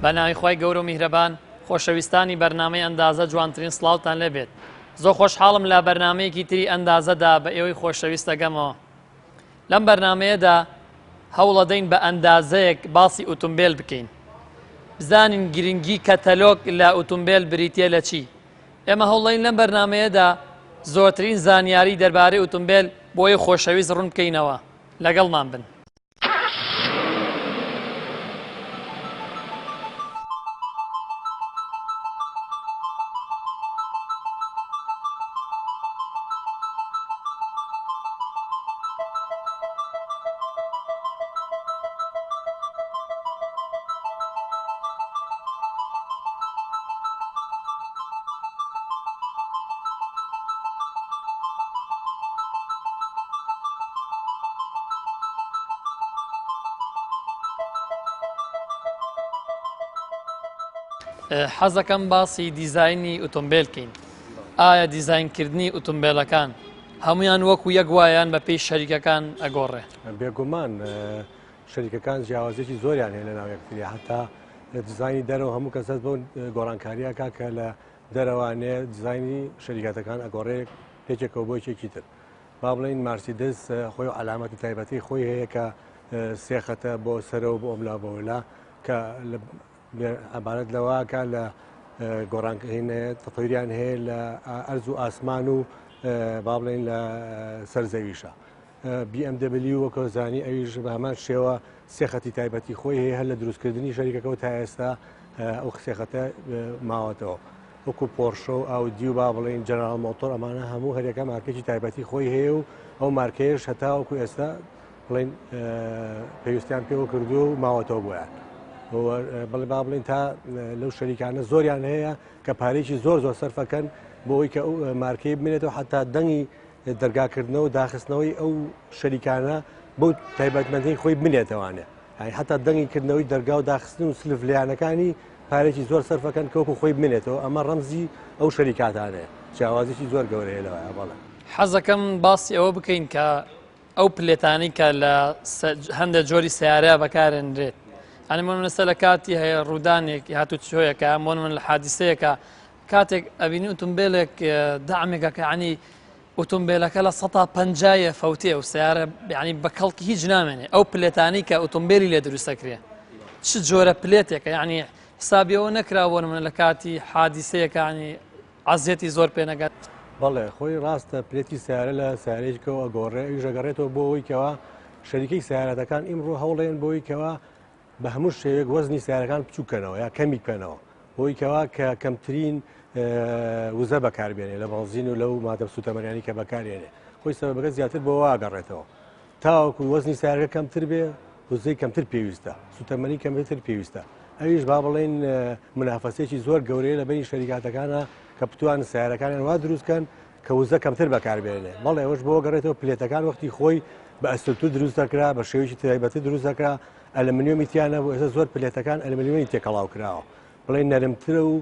بەناوی خۆی گەورە و میهرەبان خۆشەویستانی بەرنامەی ئەندازە جوانترین سڵاوتان لێبێت. زۆر خۆشحاڵم لە بەرنمەیەکی تری ئەندازەدا بە ئێوەی خۆشەویست دەگەمەوە. لەم بەرنمەیەدا هەوڵەدەین بە ئەندازەیەک باسی ئۆتۆمبیل بکەین. بزانین گرنگی کەتەلۆگ لە ئۆتۆمبیل بریتیە لە چی. ئێمە هەوڵەین لەم بەرنمەیەدا زۆرترین زانیاری دەربارەی ئۆتۆمبیل بۆی خۆشەویست ڕوون بکەینەوە. لەگەڵمان بن. حەزەکەم باسی دیزاینی ئۆتۆمبیلکەین. ئایا دیزاینکردنی ئۆتۆمبیلەکان هەمویان وەکو یەک وایان بە پێی شەریکەکان ئەگۆڕێ؟ بێگومان شەریکەکان جیاوازێکی زۆریان هەیە لە ناو یەکتریا، هەتا دیزایانی دەرەوە هەموو کەسەت بۆ گۆڕانکاریەکە کە لە دەرەوانێ دیزایانی شەریکەتەکان ئەگۆڕێ پێچێکەوە بۆ یەکێکی تر. با بڵین مارسیدس خۆی عەلامەتی تایبەتی خۆی هەیە کە سێخەتە بۆ سەرەوە بۆ ئەملا بەوەلا کە عبارەت لەواکە لە گۆڕانکردن تەطویریان هەیە لە ئەرز و ئاسمان و با بڵێن لە سەرزەویشە. BMW وەکو زانی ئەویش بە هەمان شێوە سێخەتی تایبەتی خۆی هەیە هەر لە دروستکردنی شەریکەکەەوە تا ئێستا ئەو سێخەتە ماوەتەوە. وەکو پۆرشە و ئاودی و با بڵێن جەنەرال مۆتۆر ئەمانە هەموو هەرێکە مارکێکی تایبەتی خۆی هەیە و ئەو مارکەیەش هەتا وەکو ئێستا بڵێن پێویستیان پێوە کردو و ماوەتەوە بۆیان. بڵێ با بڵێن تا لەو شەریکانە زۆریان هەیە کە پارێکی زۆر سەرفەکەن بۆی کە ئەو مارکەی بمێنێتەوە حتا دەنگی دەرگاکردنەوە داخستنەوەی ئەو شەریکانە بۆ تایبەتمەندی خۆی بنێتەوانێ. حتا دەنگیکردنەوەی دەرگا و داخستن و سلف لیانەکانی پارێکی زۆر سەرفەکەن کەوەکو خۆی بمێنێتەوە. ئەمە ڕەمزی ئەو شەریکاتانەیە، جیاوازێکی زۆر گەورەیە لەوەیە. بەڵێ حەزەکەم باسی ئەوە بکەین کە ئەو پلێتانی کە لە هەندێک جۆری سیارەیە بەکارێنرێت، ئەنی من لەسەر لە کاتی هەیە ڕوودانێک هاتوو چۆیەکە من لە حادیسەیەکە کاتێک ئەبینی ئۆتۆمبیلێک دامێکە کە عنی ئۆتۆمبیلەکە لە 150 فەوتێ و سیارە ینی بە کەڵکی هیچ نامێنێ. ئەو پلێتانی کە ئۆتۆمبیلی لێ دروستەکرێ چ جۆرە پلێتێکە، یعنی حسابیەوە نەکراوە من لە کاتی حادیسەیەکە ینی عەزیەتی زۆر پێنەگات. بەڵێ خۆی ڕاستە پلێتی سیارە لە سیارێکەوە گۆڕێ ئەگەڕێتەوە بۆ ئەوەی کەەوە شەریکەی سیارەتەکان ئیمڕۆ هەوڵێن بۆی کەەوە بە هەموو شێوێک وەزنی سیارەکان بچووکەنەوە یا کەمی بکەنەوە بۆی کەوا کە کەمترین وزە بەکاربێنێ لە بەنزین و لەو مادە سوتەمەریانی کە بەکارێنێ خۆی سەبەبەکە زیاتر بۆ واگەڕێتەوە تاوەکو وەزنی سیارەکە کەمتر بێ وزەی کەمتر پێویستە سوتەمەنی کەمتر پێویستە. ئەویش با بڵێن منافەسێکی زۆر گەورەیە لە بینی شەریکاتەکانە کە بتوان سیارەکانیان وا دروستکەن کە وزە کەمتر بەکاربێنێ. بەڵێ ئەوەش بۆ گەڕێتەوە پلێتەکان وەختی خۆی بە ئەسترتو دروست دەکرا بە شێوەیەکی تایبەتی دروست دەکرا ئەلمنیۆمی تیانە بۆ ئێستا زۆر پلێتەکان ئەلمنیۆمی تێکەڵاو کراوە بڵێن نەرمترە و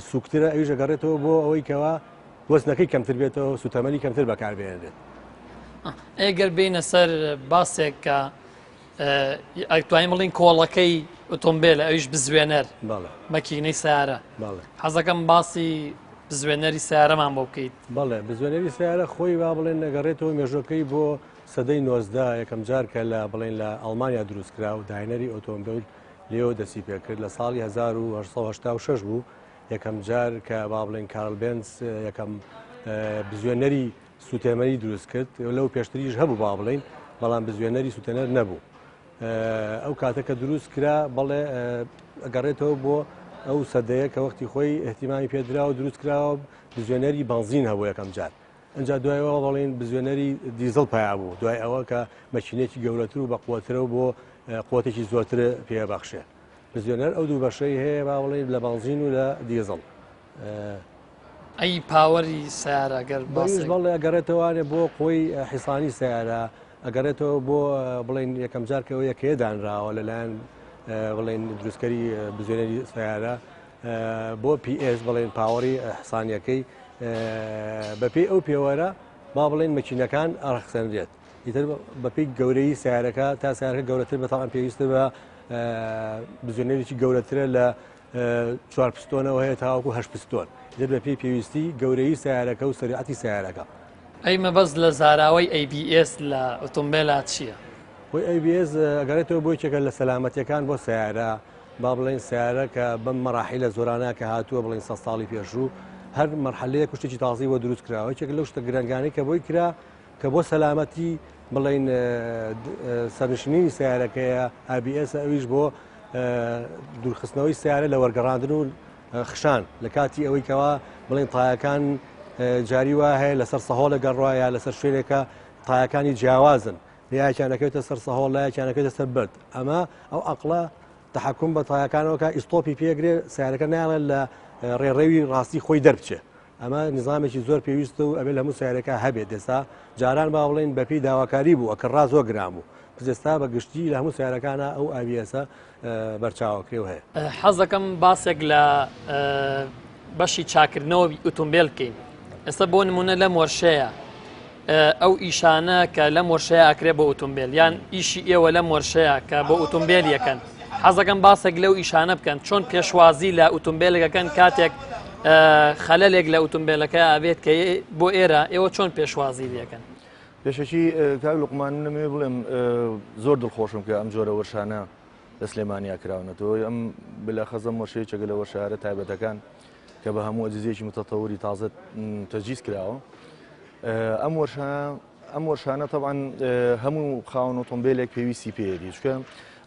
سوکترە. ئەویش ئەگەڕێتەوە بۆ ئەوەی کەوا وەزنەکەی کەمتر بێتەوە سوتەمەنی کەمتر بەکاربێنێت. ئەگەر بینە سەر باسێک کە ئەتوانین بڵین کۆڵەکەی ئۆتۆمبیلە ئەویش بزوێنەر مەکینەی سیارە حەزەکەم باسی بزوێنەری سیارەمان بۆ بکەیت. بەڵێ بزوێنەری سیارە خۆی با بڵێن نەگەڕێتەوە مێژۆکەی بۆ سەدەی 19 یەکەم جار کە لە بڵێن لە ئەڵمانیا دروستکرا و داینەری ئۆتۆمبیل لێەوە دەسی پێکرد لە ساڵی 1986 بوو یەکەم جار کە با بڵێن کارل بێنز یەکەم بزوێنەری سوتێمەری دروست کرد. لەو پێشتریش هەبوو با بڵێن بەڵام بزوێنەری سوتێنەر نەبوو. ئەو کاتەکە دروست کرا بەڵێ ئەگەڕێتەوە بۆ ئەو سەدەیە کە وەختی خۆی احتیمامی پێدراوە دروست کراوە بزوێنەری بنزین هەبوو یەکەم جار. ئەجا دوایەوە بەڵێن بزوێنەری دیزل پیا بوو دوای ئەوە کە مەکینێکی گەورەتر و بەقوترە و بۆ قوتێکی زۆرتر پێبەخشێ. بزوێنەر ئەو دوو بەشەی هەیە با بڵێن لە بنزین و لە دیزل. ئەی پاوەری سیارە گەر بەڵێ ئەگەڕێتەوانێ بۆ خۆی حیسانی سیارە ئەگەڕێتەوە بۆ بڵێن یەکەم جارکەوە یەکەیە دانراوە لەلایەن بڵێن دروستکەری بزوێنەری سیارە بۆ PS بڵێن پاوەڕی حسانیەکەی بەپێی ئەو پێوەرە با بڵێن مەکینەکان ئەڕەخسەندرێت ئیتر بەپێی گەورەی سیارەکە تا سیارەکە گەورەتر بەتەواوان پێویستە بە بزوێنەرێکی گەورەترە لە 4 پستۆنەوە هەیە تاوەکو 8 پستۆن دەر بە پێی پێویستی گەورەی سیارەکە و سەریعەتی سیارەکە. ئەیمە بەس لە زاراوەی ABS لە ئۆتۆمبیلات چییە؟ بۆی ABS ئەگەرێتەوە بۆ یەکێکە لە سەلامەتیەکان بۆ سیارە با بڵێن سیارە کە بەم مەراحیلە زۆرانە کە هاتووە بڵێن 100 ساڵی پێشوو هەر مەرحەلەیە شتێکی تازی بۆ دروست کراوە یەکێک لەو شتە گرنگانەی کە بۆی کرا کە بۆ سەلامەتی بڵێن سەرنشینی سیارەکەیە ABS ئەویش بۆ دوورخستنەوەی سیارە لە وەرگەڕاندن و خشان لە کاتی ئەوەی کەوا بڵێن تایەکان جاری وا هەیە لەسەر سەهۆڵە گەڕواایە لەسەر شوێنێکە تایەکانی جیاوازن یاکیانەکەوێتە سەر سەهۆڵ لایەکیانەکەوێتە سەر برد ئەمە ئەو عەقڵە تەحەکوم بە تایەکانەوەکە ئیستۆپی پێگرێ سیارەکە نایڵێت لە ڕێڕێوی ڕاستی خۆی دەربچێ ئەمە نظامێکی زۆر پێویستە و ئەبێ هەموو سیارەکە هەبێت ئێستا جاران با بڵێن بەپی داواکاری بوو ئەکڕا زۆر گرام بوو ئێستا بە گشتی لە هەموو سیارەکانە ئەو ئابیێسە بەرچاوەکرێ هەیە. حەزەکەم باسێک لە بەشی چاکردنەوەی ئۆتۆمبیل بکەین. ئێستا بۆ نمونە لەم وەرشەیە ئەو ئیشانە کە لەم وەرشەیە ئەکرێ بۆ ئۆتۆمبیل یان ئیشی ئێوە لەم وەرشەیە کە بۆ ئۆتۆمبیل یەکەن حەزەکەم باسێک لەو ئیشانە بکەن چۆن پێشوازی لە ئۆتۆمبیلەکەن کاتێک خەلەلێک لە ئۆتۆمبیلەکە ئاوێت کە بۆ ئێرە ئێوە چۆن پێشوازی لەکەن. پێشەکی کاک لوقمان نەمێ بڵێم زۆر دڵخۆشم کە ئەم جۆرە وەرشانە لە سلێمانیا کراونەتەوە ئەم بەلاخەزەم وەرشەیە چەگە لە وەرشارە تایبەتەکان کە بە هەموو ئەجززیێکی متەتەوری تازە تەجیز کراوە ئەم وەرشانە طبعاً هەموو خاوەن ئۆتۆمبیلێک پێویستی پێێری چکە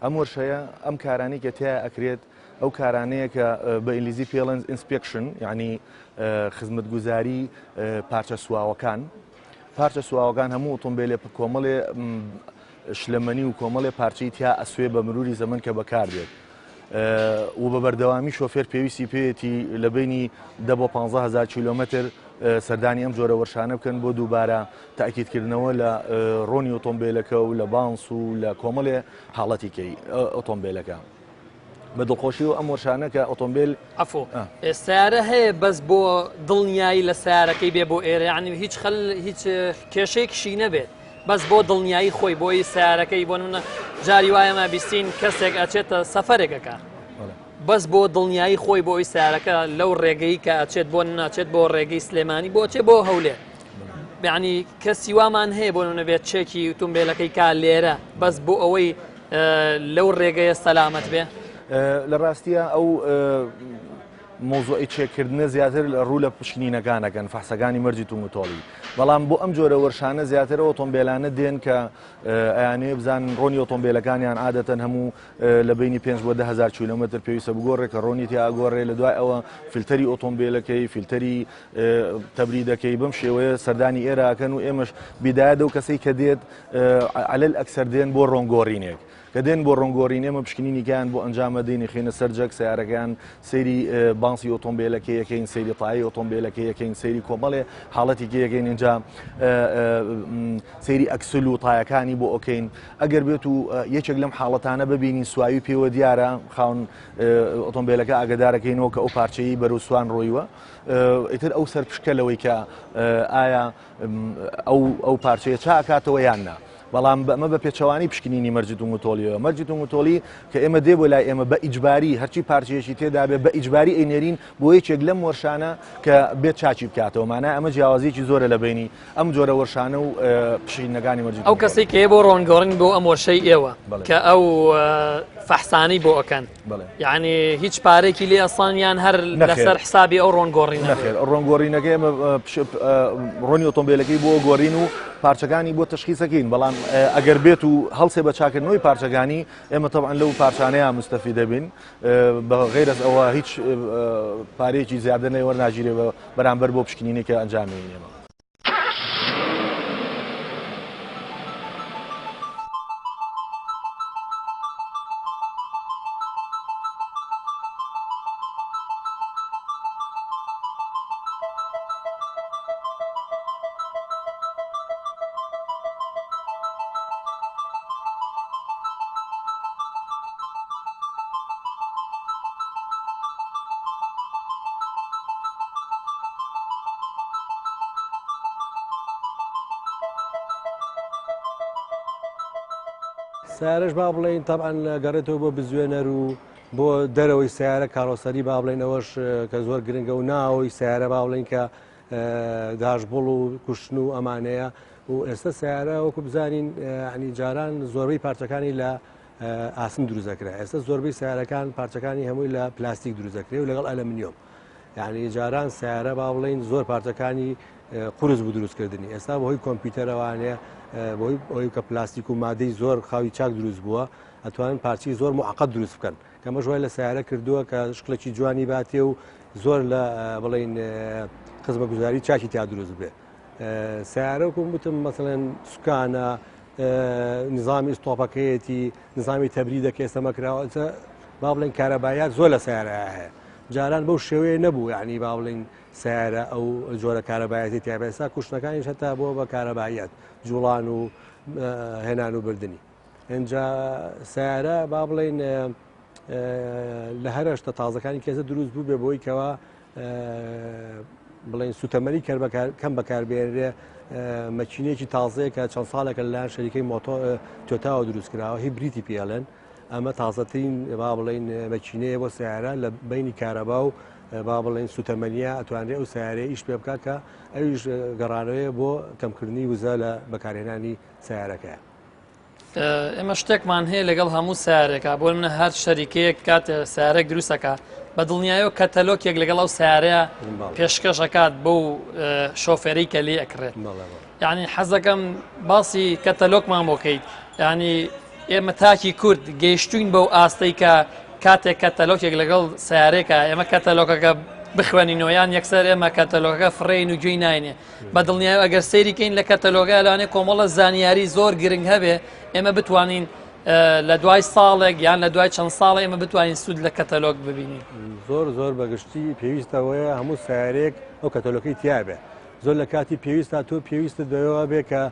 ئەم وەرشەیە ئەم کارانی کە تیا ئەکرێت ئەو کارانەیە کە بە ئینگلیزی پێڵێن ئینسپێکشن یعنی خزمەتگوزاری پارچە سواوەکان پارچە سواوەکان هەموو ئۆتۆمبیلێ کۆمەڵێ شلەمەنی و کۆمەڵێ پارچەی تیا ئەسوێ بە مروری زەمن کە بەکار بێت و بە بەردەوامی شۆفێر پێویستی پێێتی لە بینی 10 بۆ 15,000 کیلۆمتر سەردانی ئەم جۆرە وەرشانە بکەن بۆ دووبارە تاکیدکردنەوە لە ڕۆنی ئۆتۆمبیلەکە و لە بانس و لە کۆمەڵێ حاڵەتیکەی ئۆتۆمبیلەکە بە دڵخۆشی و ئەم وەرشانە کە ئۆتۆمبیل ئەفۆ سیارە هەیە بەس بۆ دڵنیایی لە سیارەکەی بێ بۆ ئێرە یعنی هیچ کێشەیەکشی نەبێت بەس بۆ دڵنیایی خۆی بۆی سیارەکەی بۆ منە جاری وایەمە بیستین کەسێک ئەچێتە سەفەرێکەکە بەس بۆ دڵنیایی خۆی بۆی سیارەکە لەو ڕێگەی کە ئەچێت بۆ ناچێت بۆ ڕێگەی سلێمانی بۆچێ بۆ هەولێ یعنی کەسی وامان هەیە بۆ نەبێت چێکی ئۆتۆمبیلەکەی کا لێرە بەس بۆ ئەوەی لەو ڕێگەیە سەلامەت بێ لە ڕاستیە ئەو مۆزۆی چێکردنە زیاتر ڕوو لە پشکنینەکانەکەن فەحسەکانی مەرجی تومتۆڵی بەڵام بۆ ئەم جۆرە وەرشانە زیاتر ئۆتۆمبیلانە دێن کە ئەیانێ بزان ڕۆنی ئۆتۆمبیلەکانیان عادەتەن هەموو لە بینی 5 بۆ 10,000 کیلۆمتر پێویستە بگۆڕێ کە ڕۆنی تیا ئەگۆڕێ لە دوای ئەوە فیلتەری ئۆتۆمبیلەکەی فیلتەری تەبریدەکەی بەم شێوەیە سەردانی ئێراکەن و ئێمەش بیدایە دەو کەسەی کە دێت عەلەل ئەکسەر دێن بۆ ڕۆنگۆڕینێک کە دێن بۆ ڕۆنگۆڕین ئێمە پشکنینیکیان بۆ ئەنجامە دێنی خێنە سەرجەک سیارەکان سەیری بانسی ئۆتۆمبیلەکە یەکەین سەیری تایی ئۆتۆمبیلەکە یەکەین سەیری کۆمەڵێ حاڵەتێکی یەکەین اینجا سەیری ئەکسل و تایەکانی بۆ ئۆکەین ئەگەر بێت و یەکێک لەم حاڵەتانە ببینین سواوی پێوە دیارە خاون ئۆتۆمبیلەکە ئاگدارەکەینەوە کە ئەو پارچەیی بەرەو سوان ڕۆیوە ئیتر ئەو سەرپشکەلەوەی کە ئایا ئەو پارچەیە چاکاتەوە یان نا بەڵام ئەمە بە پێچەوانی پشکنینی مەرجت و متۆلیەوە مەرجت و متۆلی کە ئێمە دێ بۆ لای ئێمە بە ئیجباری هەرچی پارچەیەکی تێدا بێ بە ئیجباری ئەینێرین بۆ یەکێک لەم وەرشانە کە بێت چاچی بکاتەوە مانای ئەمە جیاوازیەکی زۆرە لە بینی ئەم جۆرە وەرشانە و پشکنینەکانی مەرجت ئەو کەسێک کە بۆ ڕۆنگۆڕین بۆ ئەم وەرشەی ئێوە کە ئەو فەحسانەی بۆ ئەەکەن یعنی هیچ پارێکی لێ ئەسانیان هەر لەسەر حسابی ئەو ڕۆنگۆڕین نەخێر ڕۆنگۆڕینەکە ئێمە ڕۆنی ئۆتۆمبیلەکەی بۆ گۆڕین و پارچەکانی بۆ تشخیصەکەین بەڵام ئەگەر بێت و هەڵسێ بە چاکردنەوەی پارچەکانی ئێمە طبعاً لەو پارچانەیە مستەفی دەبین بە غیر ئەس ئەوە هیچ پارێکی زیادە نەوەرناگیرێ بەرامبەر بۆ پشکنینێکە ئەنجامێنین ئێمە. سیارەش با بڵێن تەبعاً گەڕێتەوە بۆ بزوێنەر و بۆ دەرەوەی سیارە کارۆسەری با بڵێن ئەوەش کە زۆر گرنگە و ناوەی سیارە با بڵێن کە داشبڵ و کوشتن و ئەمانەیە و ئێستا سیارە وەکو بزانین ینی جاران زۆربەی پارچەکانی لە ئاسم دروزەکرا ئێستا زۆربەی سیارەکان پارچەکانی هەمووی لە پلاستیک دروزەکرێ و لەگەڵ ئەلەمنیۆم یعنی جاران سیارە با بڵێن زۆر پارچەکانی قورس بوو دروستکردنی ئێستا بەهۆی کۆمپیوتەرەوانەیە بۆی ئەوی کە پلاستیک و مادەی زۆر خاوی چاک دروست بووە ئەتوانن پارچی زۆر معقد دروست بکەن کەمە ژوای لە سیارە کردووە کە شکلێکی جوانی باتێ و زۆر لە بڵێن خزمە گوزاری چاکی تا دروست بێ سیارە وەکوم وتم مەسەڵەن سوکانە نظامی ستۆپەکەیەتی نظامی تەبریدەکە ئێستەمەکراوە با بڵێن کارەبایات زۆر لە سیارەیە هەیە جاران بەو شێوەیە نەبوو یعنی با بڵێن سیارە ئەو جۆرە کارەبایەتی تیا ئێستا کوشتەکانیش هەتا بۆ بە کارەبایەت جوڵان و هێنان و بردننی اینجا سیارە با بڵێن لە هەرشتە تازەکانی کێزە دروست بوو بێ بۆی کەەوە بڵێن سوتەمەنی کەم بەکاربێنرێ مەچینێکی تازەیە کە چەند ساڵێکە لەلایەن شەریکەی تۆتاوە دروستکراوە هی بریتی پێڵێن ئەمە تازەترین با بڵێن مەچینەیە بۆ سیارە لە بینی کارەبا و با بڵێن سوتەمەنیە ئەتوانرێ ئەو سیارەیە ئیش پێ بکات کە ئەویش گەڕانەوەیە بۆ کەمکردنی وزە لە بەکارهێنانی سیارەکەیە. ئێمە شتێکمان هەیە لەگەڵ هەموو سیارێکە بۆ منە هەر شەریکەیەک کات سیارێک دروستەکە بە دڵنیایەوە کەتەلۆکێک لەگەڵ ئەو سیارەیە پێشکەشەکات بۆ شۆفێرەی کە لێ ئەکرێت یعنی حەزەکەم باسی کەتەلۆکمان بۆکەیت ینی ئێمە تاکی کورد گەیشتوین بەو ئاستەی کە کاتێک کەتەلۆکێک لەگەڵ سیارێکە ئێمە کەتەلۆکەکە بخوێنینەوە یان یەکسەر ئێمە کەتەلۆگەکە فڕین و گوێی ناینێ بە دڵنیایە ئەگەر سەیریکەین لە کەتەلۆگە لەوانەیە کۆمەڵە زانیاری زۆر گرنگ هەبێ ئێمە بتوانین لە دوای ساڵێک یان لە دوای چەند ساڵی ئێمە بتوانین سوود لە کەتەلۆگ ببینین زۆر بەگشتی پێویستەوەیە هەموو سیارێک ئەو کەتەلۆکەی تیابێ زۆر لە کاتی پێویستە تۆ پێویستت بەوە بێ کە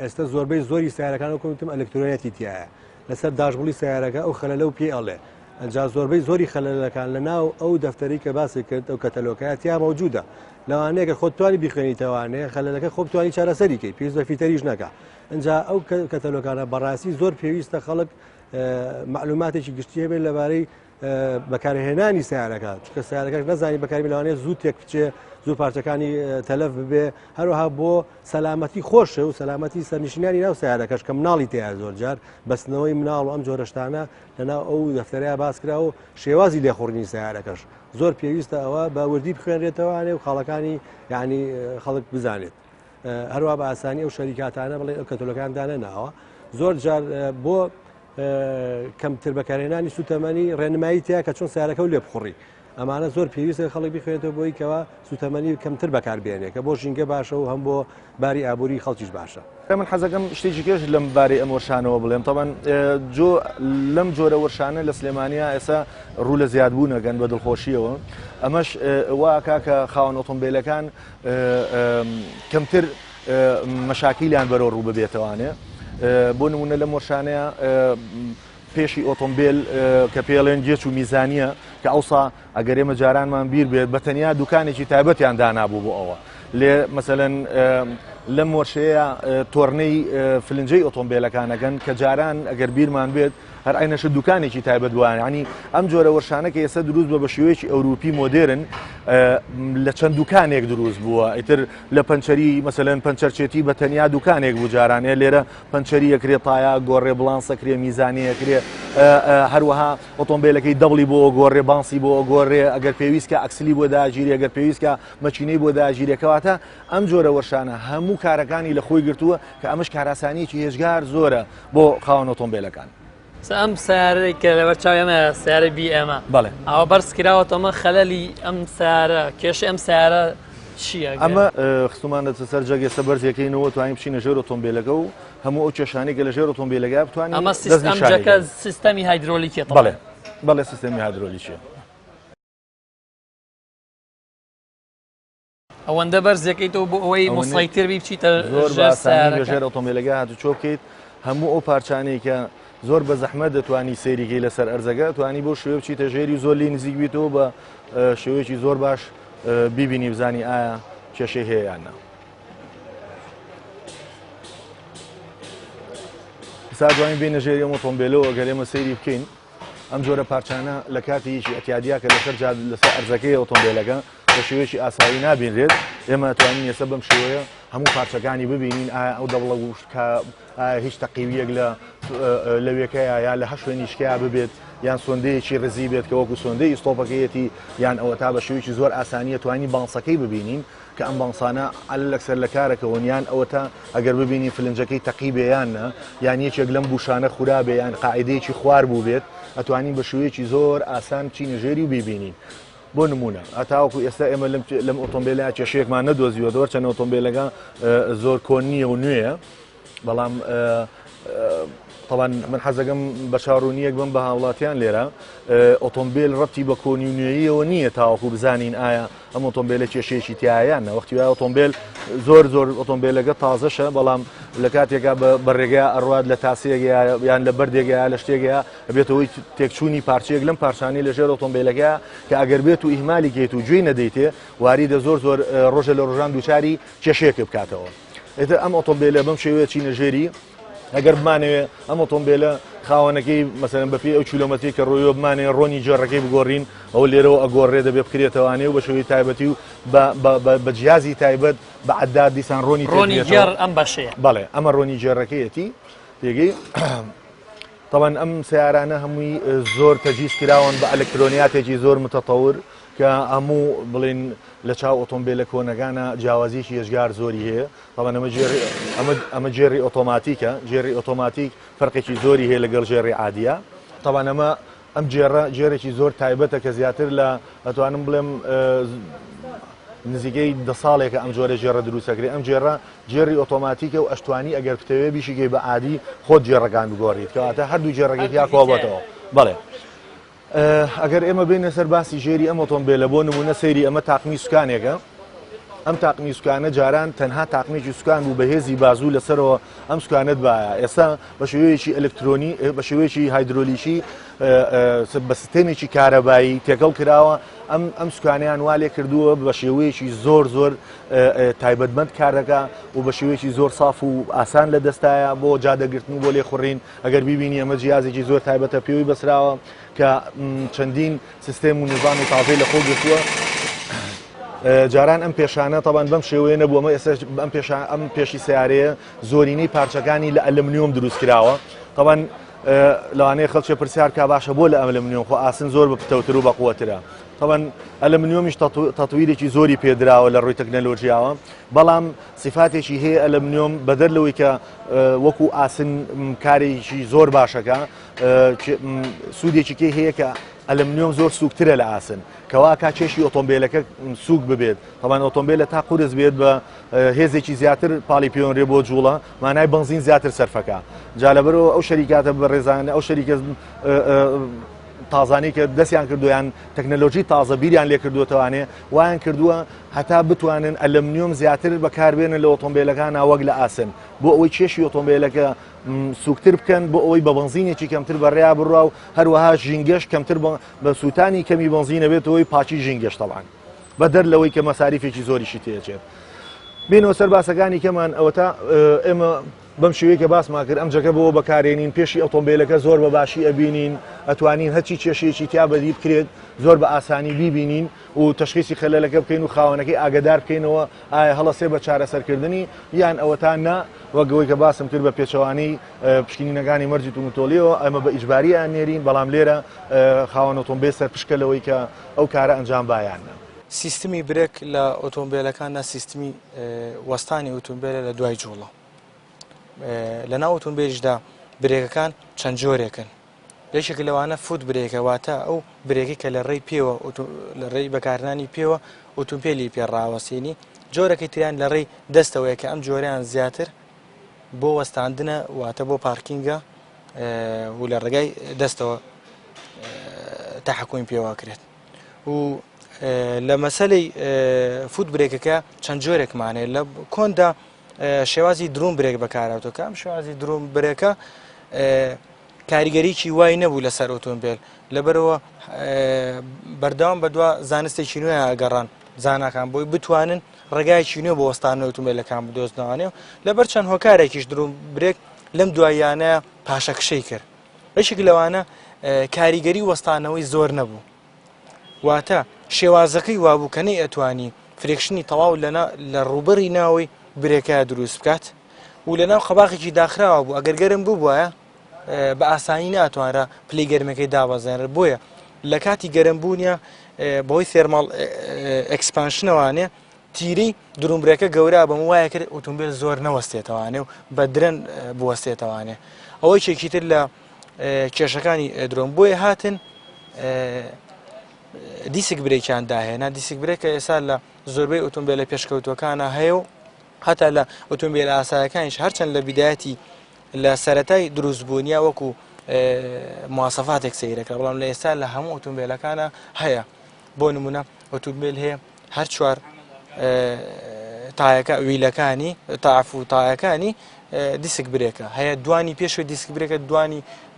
ئێستا زۆربەی زۆری سیارەکان وەکوتم ئەلکترۆنیەتی تایە لەسەر داشبڵی سیارەکە ئەو خەلەلە و پێ ئەڵێ ئەجا زۆربەی زۆری خەلەلەکان لە ناو ئەو دەفتەری کە باسی کرد ئەو کەتەلۆکەیە تیا مەوجودە لەوانەیە کە خۆتوانی بخوێنیتەوانەیە خەلەلەکە خۆ بتوانانی چارەسەریکەی پێویست بە فیتەریش نەکە ئەجا ئەو کەتەلۆکانە بەڕاستی زۆر پێویستە خەڵک معلوماتێکی گشتی هەبێت لەبارەی بەکارهێنانی سیارەکە چکە سیارەکەش نەزانی بەکاری لەوانەیە زوو تێک بچێ زوو پارچەکانی تەلەف ببێ هەروەها بۆ سەلامەتی خۆشە و سەلامەتی سەرنشینانی ناو سیارەکەش کە مناڵی تیا زۆر جار بەستنەوەی مناڵ و ئەم جۆرەشتانە لەناو ئەو دەفتەرەیە باس کرا و شێوازی لێخوڕنی سیارەکەش زۆر پێویستە ئەوە بە وردی بخوێنرێتەوەوانێ و خاڵەکانی یعنی خەڵک بزانێت هەروە بە ئاسانی ئەو شەریکاتانە بڵێ ئەو کەتەلۆکان دانە ناوە زۆر جار بۆ کەمتر بەکارهێنانی سوتەمەنی ڕێنمایی تیا کە چۆن سیارەکە و لێ بخوڕی ئەمانە زۆر پێویستە خەڵک بخوێنێتەوە بۆی کەەوە سوتەمەنی کەمتر بەکاربێنێ کە بۆ ژینگە باشە و هەم بۆ باری ئابووری خەڵکیش باشە من حەزەکەم شتێکی کێش لەم باری ئەم وەرشانەوە بڵێم تەبەن لەم جۆرە وەرشانە لە سلێمانیا ئێستا ڕوو لە زیادبوونەگەن بە دڵخۆشیەوە ئەمەش واکە کە خاوەن ئۆتۆمبیلەکان کەمتر مەشاکیلیان بەرەو ڕوو ببێتەوانێ بۆ نمونە لەم وەرشانەیە پێشی ئۆتۆمبیل کە پێڵێن جێچ و میزانیە کە ئەوسا ئەگەر ئێمە جارانمان بیر بێت بە تەنیا دوکانێکی تایبەتیان دانابوو بۆ ئەوە لێ مەسەلەن لەم وەرشەیە تۆرنەی فلنجەی ئۆتۆمبیلەکانەکەن کە جاران ئەگەر بیرمان بێت هەر ئاینەشە دوکانێکی تایبەت بووان ینی ئەم جۆرە وەرشانە کە ئێستا دروست بە شێوەیەکی ئەوروپی مۆدێرن لە چەند دوکانێک دروست بووە ئیتر لە پەنچەری مەسەلەن پەنچەرچێتی بە تەنیا دوکانێک بوو جارانەیە لێرە پەنچەری ئەکرێ تایە گۆڕێ بڵانسەکرێ میزانەیەکرێ هەروەها ئۆتۆمبیلەکەی دەبڵی بۆ گۆڕێ بانسی بۆ گۆڕێ ئەگەر پێویستکە ئەکسلی بۆ داگیری ئەگەر پێویستکە مەچینەی بۆ داگیرێکەواتە ئەم جۆرە وەرشانە هەموو کارەکانی لە خۆی گرتووە کە ئەمەش کاراسانیی هێژگار زۆرە بۆ خاوەن ئۆتۆمبیلەکان ئەم سیارەی کە لەبەر چاو ئێمە سیارە بی ئێمە بەڵێ ئەوە بەرز کراوەتەوە خەلەلی ئەم سیارە کێشەی ئەم سیارە چییە؟ ئەمە خستومان دەچە سەر جەگ ئێستا بەرزەکەینەوە توانین بچینە ژێر ئۆتۆمبیلەکە و هەموو ئەو کێشانەی کە لە ژێر ئۆتۆمبیلەکە بتوانین ئەمە سیستەمەکە سیستەمی هایدرۆلیکیە بەڵێ سیستەمی هایدرۆلیکیە ئەوەندە بەرزەکەیتەوە بۆ ئەوەی مسایتر بی بچیتە ژێر ئۆتۆمبیلەکە هاتوچۆ بکەیت هەموو ئەو پارچانەی کە زۆر بە زەحمە دەتوانی سەیریگەی لەسەر ئەرزەکە توانی بۆ شوێ بچیتە ژێری زۆر لی نزیک بیتەوە بە شێوەیەکی زۆر باش بیبینی بزانی ئایا کێشەی هەیە یان نا. ئێستا دوایین بینە ژێری ئەم ئۆتۆمبیلەوە ئەگەر ئێمە سەیری بکەین ئەم جۆرە پارچانە لە کاتیشی ئەتیادیا کە لەسەر ئەرزەکەی ئۆتۆمبیلەکە بە شێوەیەکی ئاسایی نابینرێت ئێمە توانین ئێستا بەم شێوەیە هەموو پارچەکانی ببینین ئایا ئەو دەوڵە هیچ تەقیویەک لە وێکەیە یا لە هەش شوێنیشکیا ببێت یان سۆندەیەکی ڕزی بێت کە وەکو سۆندەی ئیستۆپەکەیەتی یان ئەوە تا بە شێوەیەکی زۆر ئاسانیە توانی بانسەکەی ببینین کە ئەم بانسانە لەکسەر لە کارەکەونیان ئەوە تا ئەگەر ببینی فلنجەکەی تەقی بێیانە یان یەکێک لەم بوشانە خورا بێ یان قاعدەیەکی خوار بوو بێت ئەتوانین بە شێوەیەکی زۆر ئاسان چینە ژێری و ببینین. بۆ نمونە هەتاوەکو ئێستا ئێمە لەم ئۆتۆمبیلە کێشەیەکمان نەدۆزیوە دۆر چەند ئۆتۆمبیلەکە زۆر کۆن نییە و نوێیە بەڵام طبعا من حەزەکەم بە چاڕوونیەک بم بە هاوڵاتیان لێرە ئۆتۆمبیل ڕەتی بە کۆنی و نوێیەوە نییە تاوەکو بزانین ئایا ئەم ئۆتۆمبیلە کێشەیەکی تایانە وەختی وایە ئۆتۆمبیل زۆر ئۆتۆمبیلەکە تازەشە بەڵام لە کاتێکا بە ڕێگای ئەڕوات لە تاسەیەکە یان لە بەردێکە لە شتێکە بێتەوەی تێکچوونی پارچەیەک لەم پارچانەی لەژێر ئۆتۆمبیلەکە کە ئەگەر بێت و ئیهمالی کەیت و گوێی نەدەیتێ واریدە زۆر ڕۆژە لە ڕۆژان دووچاری کێشەیەک بکاتەوە. ئێتر ئەم ئۆتۆمبیلە بەم شێوەیە چینەژێری ئەگەر بمانەوێ ئەم ئۆتۆمبیلە خاوەنەکەی مەسەرەن بەپی ئەو کیلۆمەتری کە ڕۆیۆ بمانێ ڕۆنی جێڕەکەی بگۆڕین ئەو لێرەوە ئەگۆڕێ دەبێ بکرێتەوانێ و بە شێوەی تایبەتی و بە جیازی تایبەت بە عەداد دیسان ڕۆنی جێر ئەم بەشەیە بەڵێ ئەمە ڕۆنی جێڕەکەیەتی پێگەی طبعا ئەم سیارانە هەمووی زۆر تەجیز کراون بە ئەلکترۆنیاتێکی زۆر متەتەور کە هەموو بڵین لە چاو ئۆتۆمبیلە کۆنەکانە جیاوازیکی هێژگار زۆری هەیە طبعا ئەمە جێری ئۆتۆماتیکە جێری ئۆتۆماتیک فەرقێکی زۆری هەیە لەگەڵ جێری عادیە طبعا ئەم جێرێکی زۆر تایبەتە کە زیاتر لە ئەتوانم بڵێم نزیکەی 10 ساڵێکە ئەم جۆرە جێرە دروستەکرێت ئەم جێری ئۆتۆماتیکە و ئەشتوانی ئەگەر بتەوێ بیشیگەی بە عادی خۆت جێڕەکان بگۆڕیت کەواتە هەردوو جێڕەکەی یا کۆبەتەوە بەڵێ ئەگەر ئێمە بینە سەر باسی ژێری ئەم ئۆتۆمبیلە بۆ نمونە سەیری ئەمە تاقمی سوکانێکە ئەم تاقمی سوکانە جاران تەنها تاقمێکی سوکان بوو بەهێزی بازوو لەسەرەوە ئەم سوکانت باە ئێستا بە شێوەیەکی ئەلکترۆنی بە شێوەیەکی هایدرۆلیشی بە سیستێمێکی کارەبایی تێکەڵ کراوە ئەم سوکانیان والێ کردووە بە شێوەیەکی زۆر تایبەتمەند کارەکە و بە شێوەیەکی زۆر ساف و ئاسان لە دەستایە بۆ جادەگرتن بۆ لێخوڕین ئەگەر ببینی ئەمە جیازێکی زۆر تایبەتە پێوەی بەسراوە کە چەندین سیستێم و نظامی تازەی لە خۆ گرتووە جاران ئەم پێشانە تەبان بەم شێوەیە نەبوو ئەم پێشی سیارەیە زۆرینەی پارچەکانی لە ئەلمنیۆم دروست کراوە تەبان لەوانەیە خەڵکی پرسیار کا باشە بۆ لە ئەلمنیۆم خۆ ئاسن زۆر بەپتەوتر و بەقووەترە طبعا ئەلمنیۆمیش تەطویرێکی زۆری پێدراوە لە ڕووی تەکنەلۆژیاوە بەڵام سیفاتێکی هەیە ئەلمنیۆم بەدەر لەوەی کە وەکو ئاسن کارێکی زۆر باشەکە سوودێکی کێ هەیە کە ئەلمنیۆم زۆر سوکترە لە ئاسن کەوا کا کێشی ئۆتۆمبیلەکە سوک ببێت طبعا ئۆتۆمبیلە تا قورس بێت بە هێزێکی زیاتر پاڵی پێوەنرێ بۆ جوڵە مانای بنزین زیاتر سەرفەکە جا لەبەرەوە ئەو شەریکاتە بە ڕێزانە ئەو شەریکە تازانی کە دەستیان کردویان تەکنەلۆژی تازە بیریان لێ کردووەتەوانێ وایان کردووە هەتا بتوانن ئەلمنیۆم زیاتر بەکاربێنن لە ئۆتۆمبیلەکان وەک لە ئاسن بۆ ئەوەی کێشی ئۆتۆمبیلەکە سوکتر بکەن بۆ ئەوەی بە بنزینێکی کەمتر بەڕێیا بڕوا و هەروەها ژینگەش کەمتر بە سووتانی کەمی بنزینە بێتەوەی پاچی ژینگەش تەڵان بەدەر لەوەی کە مەساریفێکی زۆریشی تێچێت بینەوە سەر باسەکانی کەمان ئەوە تا ئێمە بەم شێوەیە کە باسمان کرد ئەم جەکە بۆ بەکارێنین پێشی ئۆتۆمبیلەکە زۆر بە باشی ئەبینین ئەتوانین هەرچی کێشەیەکی تیا بەدی بکرێت زۆر بە ئاسانی بیبینین و تەشخیصی خەلەلەکە بکەین و خاوەنەکەی ئاگدار بکەینەوە ئایا هەڵەسێ بە چارەسەرکردنی یان ئەوەتان نا وەگەوەی کە باسم کرد بە پێچەوانی پشکنینەکانی مەرجی تومتۆلیەوە ئەمە بە ئیجباریان نێرین بەڵام لێرە خاوەن ئۆتۆمبیل سەرپشکەلەوەی کە ئەو کارە ئەنجام بایانە سیستمی برێک لە ئۆتۆمبیلەکانە سیستمی وەستانی ئۆتۆمبیلە لە دوای جوڵە لە ناو ئۆتۆمبیلشدا برێکەکان چەند جۆرێکن یەکێک لەوانە فوت برێکە واتە ئەو برێکی کە لە ڕێی پێوە لە ڕێی بەکارهێنانی پێوە ئۆتۆمبیلی پێڕاوەسینی جۆرەکەی تریان لە ڕێی دەستەوەیە کە ئەم جۆریان زیاتر بۆ وەستاندنە واتە بۆ پارکینگە و لە ڕێگای دەستەوە تەحکومی پێواکرێت و لە مەسەلەی فوت برێکەکە چەند جۆرێکمانێت لە کۆندا شێوازی دروم برێک بەکارهاتەوە کە ئەم شێوازی دروم برێکە کاریگەریکی وای نەبوو لەسەر ئۆتۆمبیل لەبەرەوە بەردەوام بەدوا زانستێکی نوێ ئاگەڕان زاناکان بۆی بتوانن ڕێگایکی نوێ بۆ وەستانە ئۆتۆمبیلەکان بدۆزنەوانێ لەبەر چەند هۆکارێکیش دروم برێک لەم دواییانە پاشەکشەی کرد یەکێک لەوانە کاریگەری وەستانەوەی زۆر نەبوو واتە شێوازەکەی وابوو کە نەی ئەتوانی فرێکشنی تەواو لە ڕوبەری ناوەی برێکە دروست بکات و لە ناو خەباقێکی داخراوە بوو ئەگەر گەرم بوو وایە بە ئاسانی ناتوانرا پلەی گەرمەکەی دابەزێنرێت بۆیە لە کاتی گەرمبوونیە بەهۆی تێرماڵ ئەکسپانشنەوانێ تیرەی درومبرەکە گەورە بەم وایە کرد ئۆتۆمبیل زۆر نەوەستێتەوانێ و بە درەن بوەستێتەوانێ ئەوەی چێکی تر لە کێشەکانی درۆن بۆیە هاتن دیسک برێکیان داهێنا دیسک برێکە ئێستا لە زۆربەی ئۆتۆمبیلە پێشکەوتوەکانە هەیە و هەتا لە ئۆتۆمبیل ئاسایەکانیش هەرچەند لە بیدایەتی لە سەرەتای دروستبوونیە وەکو مواسەفاتێک سەیرەکە بەڵام لە ئێستا لە هەموو ئۆتۆمبیلەکانە هەیە بۆ نمونە ئۆتۆمبیل هەیە هەر چوار تایەکە ویلەکانی تاعف و تایەکانی دیسک برێکە هەیە دوانی پێشوی دیسک برێکە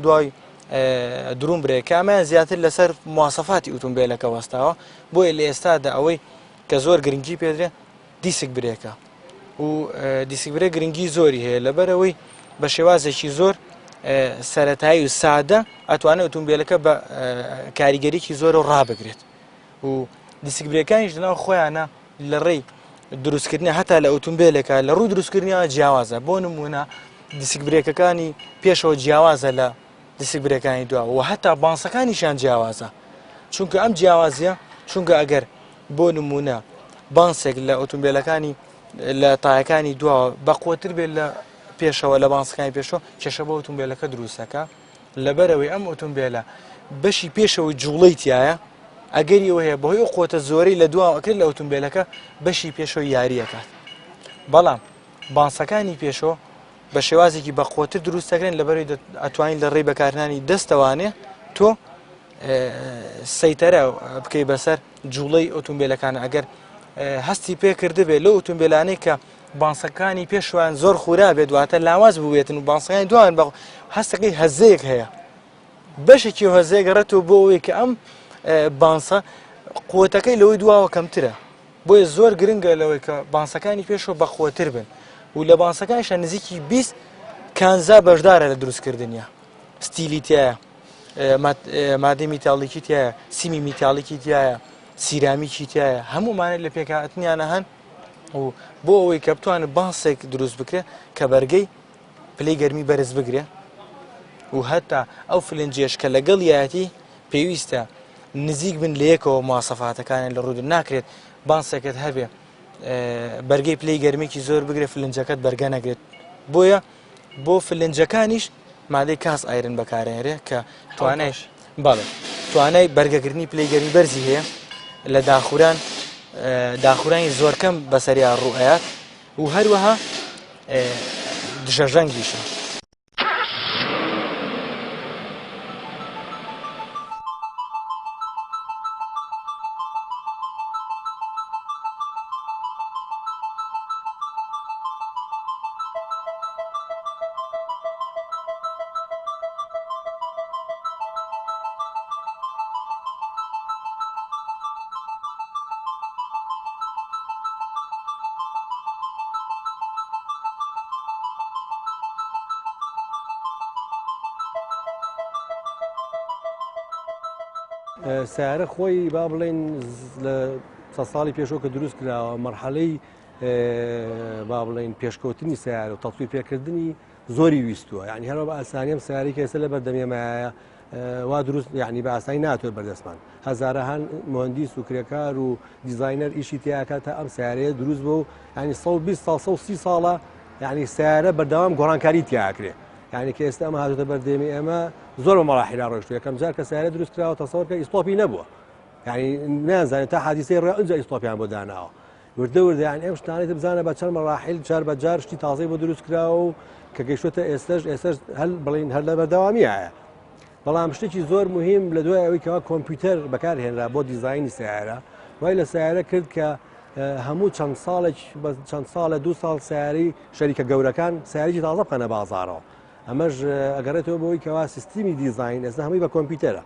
دوای دروم برێکامیان زیاتر لەسەر مواسەفاتی ئۆتۆمبیلەکە وەستاوە بۆیە لە ئێستادا ئەوەی کە زۆر گرنگی پێدرێ دیسک برێکە و دیسک برێک گرنگی زۆری هەیە لەبەرەوەی بە شێوازێکی زۆر سەرەتایی و سادە ئەتوانێت ئۆتۆمبیلەکە بە کاریگەریکی زۆر و ڕابگرێت و دیسک برێکانیش لەناو خۆیانە لە ڕێی دروستکردنی هەتا لە ئۆتۆمبیلێکە لە ڕوو دروستکردنیەوە جیاوازە بۆ نمونە دیسک برێکەکانی پێشەوە جیاوازە لە دیسک برێکانی دووە و هەتا بانسەکانیشان جیاوازە چونکە ئەم جیاوازیە چونکە ئەگەر بۆ نمونە بانسێک لە ئۆتۆمبیلەکانی لە تایەکانی دووە بەقوتر بێت لە پێشەوە لە بانسەکانی پێشەوە کێشە بۆ ئۆتۆمبیلەکە دروستەکە لەبەرەوەی ئەم ئۆتۆمبیلە بەشی پێشەوەی جوڵەی تایە ئەگەری ئەوە هەیە بەهۆی قوتە زۆرەی لە دووەکرد لە ئۆتۆمبیلەکە بەشی پێشەوەی یاریەکات بەڵام بانسەکانی پێشەوە بە شێوازێکی بەقوتر دروستەکەن لەبەرەوەی ئەتوانین لە ڕێی بەکارهێنانی دەستەوانێ تۆ سەیتەرە بکەی بەسەر جوڵەی ئۆتۆمبیلەکان ئەگەر هەستی پێکردبێت لە ئۆتۆمبیلانەی کە بانسەکانی پێشوان زۆر خورا بێت واتە لاواز بوێتن و بانسەکانی دوان بە هەستەکەی هەزەیەک هەیە بەشێکی هەزەیە گەڕێتەوە بۆ ئەوەی کە ئەم بانسە قوتەکەی لەوەی دواوە کەمترە بۆیە زۆر گرنگە لەوەی کە بانسەکانی پێشەوە بەخۆتر بن و لە بانسەکانیشە نزیکی 20 کانزا بەشدارە لە دروستکردنیە ستیلی تایە مادەی میتاڵیکی تایە سیمی میتاڵیکی تایە سیرامیکی تایە هەمومانێت لە پێکهاتنیانە هەن و بۆ ئەوەی کە بتوانێت بانسێک دروست بکرێ کە بەرگەی پلەی گەرمی بەرز بگرێ و هەتا ئەو فلنجێش کە لەگەڵ یەتی پێویستە نزیک بن لە یەکەوە مواسەفاتەکانیان لە ڕوود ناکرێت بانسێکت هەبێ بەرگەی پلەی گەرمێکی زۆر بگرێت فلنجەکەت بەرگە نەگرێت بۆیە بۆ فلنجەکانیش مادەی کاس ئایرن بەکارێنرێ کە توانای بەرگەکردنی پلەی گەرمی بەرزی هەیە لە داخورانی زۆر کەم بەسەریان ڕوئەیات و هەروەها دژەژەنگیشە سیارە خۆی با بڵێن لە 100 ساڵی پێشەوە کە دروست کراوە مەرحەلەی با بڵێن پێشکەوتنی سیارە و تەطبیق پێکردنی زۆری ویستووە یعنی هەروە بە ئاسانیم سیاری کە ئێستا لە بەردەمیەمایە وا دروست یعنی بە ئاسانی ناتوێت بەردەستمان هەزارەهان مهندیس و کرێکار و دیزاینەر ئیشی تیاکە تا ئەم سیارەیە دروست بوو و ینی 120 ساڵ 130 ساڵە یعنی سیارە بەردەوام گۆڕانکاری تیاکرێ یعنی کە ئێستا ئەمە هاتوتە بەردەمی ئێمە زۆر بە مەراحیلا ڕۆیشتووە یەکەم جار کە سیارە دروست کراوە تەسەوەر کە ئیسڵۆپی نەبووە یعنی نازانێت تا حادیسەی ڕێ ئەنجا ئیسڵۆپیان بۆ داناوە وردە یعنی ئەم شتانەی بزانە بە چەند مەراحیل جار بە جار شتی تازەی بۆ دروست کراوە و کە گەیشتوتە ئێستاش هەل بڵین هەر لە بەردەوامیایە بەڵام شتێکی زۆر مهم لە دوای ئەوەی کەوا کۆمپیوتەر بەکارهێنرا بۆ دیزاینی سیارە وای لە سیارە کرد کە هەموو چەند ساڵە 2 ساڵ سیاری شەریکە گەورەکان سیارێکی تازە بخەنە بازارەوە ئەمەش ئەگەڕێتەوە بۆی کەوا سیستمی دیزاین ئێستا هەمووی بە کۆمپیوتەرە